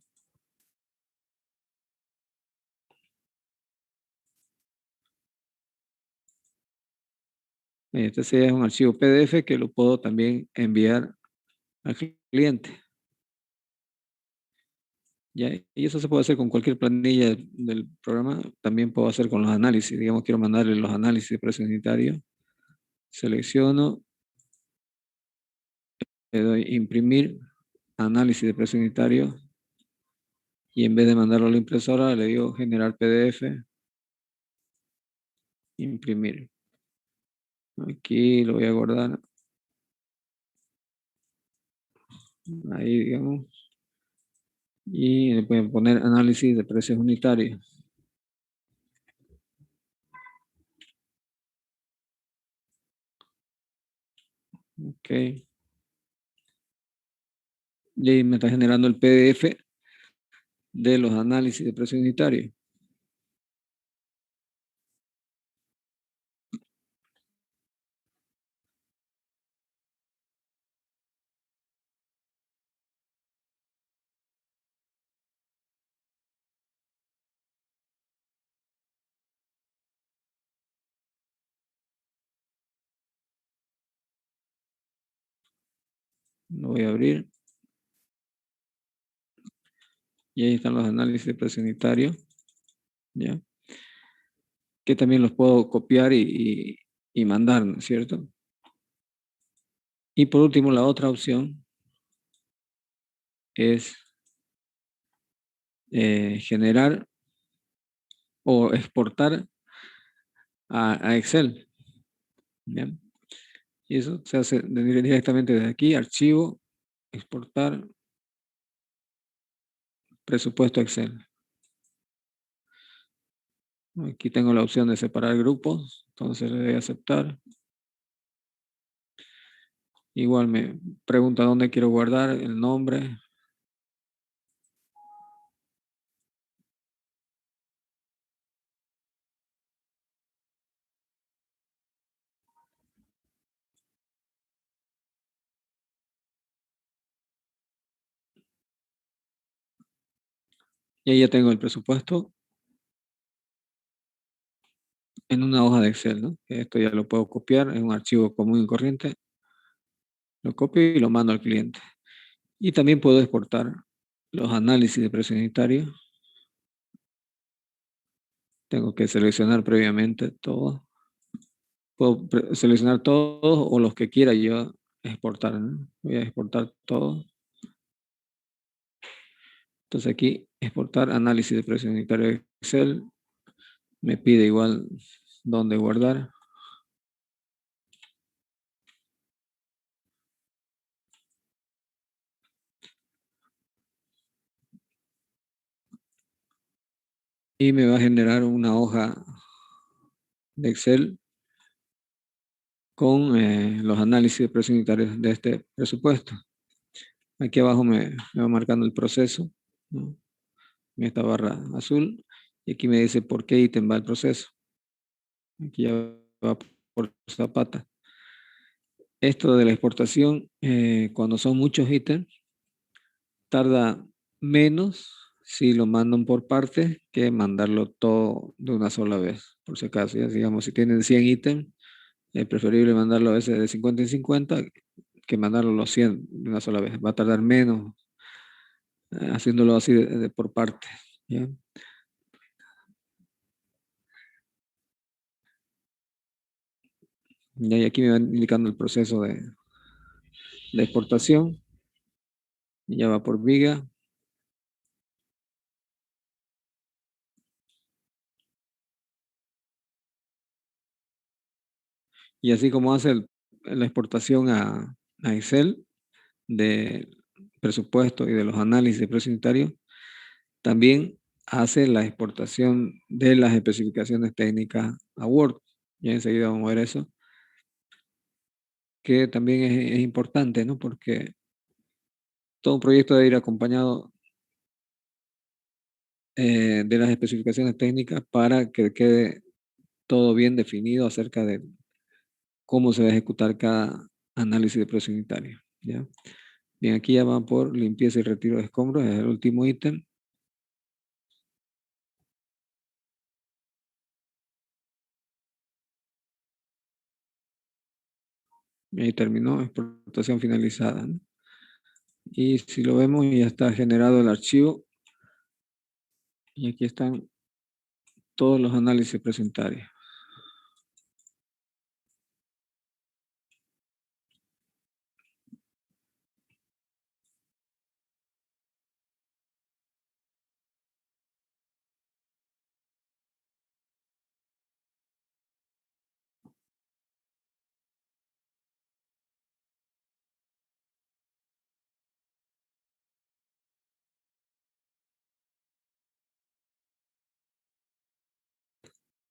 Este sí es un archivo PDF que lo puedo también enviar al cliente. ¿Ya? Y eso se puede hacer con cualquier planilla del programa. También puedo hacer con los análisis. Digamos, quiero mandarle los análisis de precio unitario. Selecciono. Le doy imprimir. Análisis de precio unitario. Y en vez de mandarlo a la impresora, le digo generar PDF. Imprimir. Aquí lo voy a guardar. Ahí, digamos. Y le pueden poner análisis de precios unitarios. Ok. Y me está generando el PDF de los análisis de precios unitarios. Lo voy a abrir. Y ahí están los análisis de precio unitario. ¿Ya? Que también los puedo copiar y mandar, ¿no es cierto? Y por último, la otra opción es generar o exportar a Excel. ¿Bien? Y eso se hace directamente desde aquí, archivo, exportar, presupuesto Excel. Aquí tengo la opción de separar grupos, entonces le doy a aceptar. Igual me pregunta dónde quiero guardar el nombre. Y ahí ya tengo el presupuesto en una hoja de Excel, ¿no? Esto ya lo puedo copiar en un archivo común y corriente. Lo copio y lo mando al cliente. Y también puedo exportar los análisis de precio unitario. Tengo que seleccionar previamente todo. Puedo seleccionar todos o los que quiera yo exportar, ¿no? Voy a exportar todo. Entonces aquí, exportar análisis de precio unitario de Excel. Me pide igual dónde guardar. Y me va a generar una hoja de Excel con los análisis de precios unitarios de este presupuesto. Aquí abajo me va marcando el proceso, ¿no? En esta barra azul. Y aquí me dice por qué ítem va el proceso. Aquí ya va por zapata. Esto de la exportación, cuando son muchos ítems, tarda menos si lo mandan por partes que mandarlo todo de una sola vez. Por si acaso, ya digamos, si tienen 100 ítems, es preferible mandarlo a veces de 50 en 50 que mandarlo los 100 de una sola vez. Va a tardar menos haciéndolo así por partes. ¿Ya? Y aquí me va indicando el proceso de exportación. Ya va por viga. Y así como hace la exportación a Excel del presupuesto y de los análisis de precio unitario, también hace la exportación de las especificaciones técnicas a Word. Ya enseguida vamos a ver eso, que también es importante, ¿no? Porque todo un proyecto debe ir acompañado de las especificaciones técnicas para que quede todo bien definido acerca de cómo se va a ejecutar cada análisis de precio unitario, ¿ya? Bien, aquí ya van por limpieza y retiro de escombros, es el último ítem. Y ahí terminó, exportación finalizada, ¿no? Y si lo vemos, ya está generado el archivo. Y aquí están todos los análisis presentarios.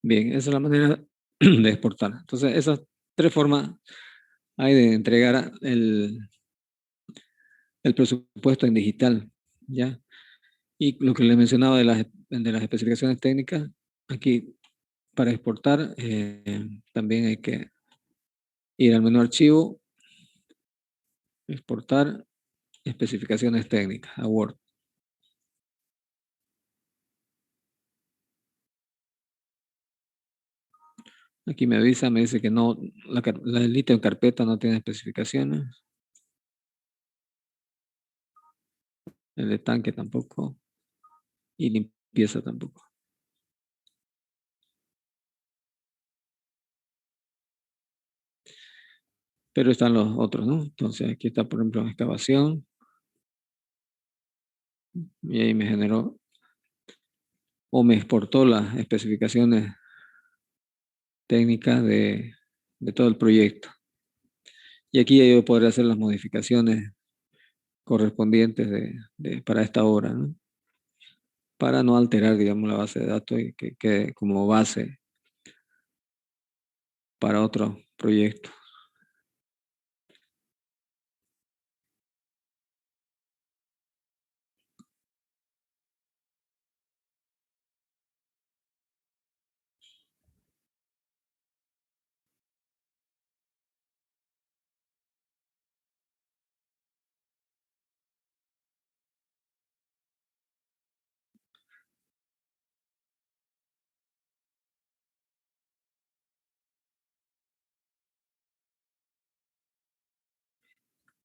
Bien, esa es la manera de exportar. Entonces, esas tres formas hay de entregar el presupuesto en digital, ¿ya? Y lo que les mencionaba de las especificaciones técnicas, aquí para exportar también hay que ir al menú archivo, exportar especificaciones técnicas a Word. Aquí me avisa, me dice que no, el ítem carpeta no tiene especificaciones, el de tanque tampoco, y limpieza tampoco. Pero están los otros, ¿no? Entonces aquí está, por ejemplo, excavación, y ahí me generó, o me exportó las especificaciones técnicas de todo el proyecto. Y aquí ya yo podré hacer las modificaciones correspondientes para esta obra, ¿no? Para no alterar, digamos, la base de datos y que quede como base para otro proyecto.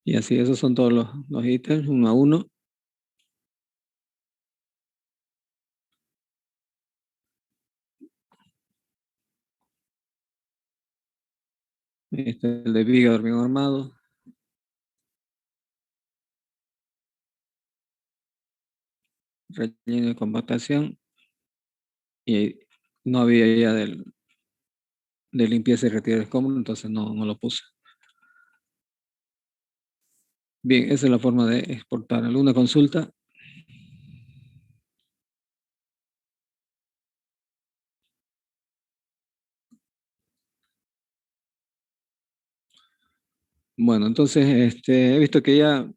Y así, esos son todos los ítems, uno a uno. Este es el de viga de hormigón armado. Relleno de compactación. Y no había ya de limpieza y retiro de escombros, entonces no lo puse. Bien, esa es la forma de exportar. ¿Alguna consulta? Bueno, entonces he visto que ya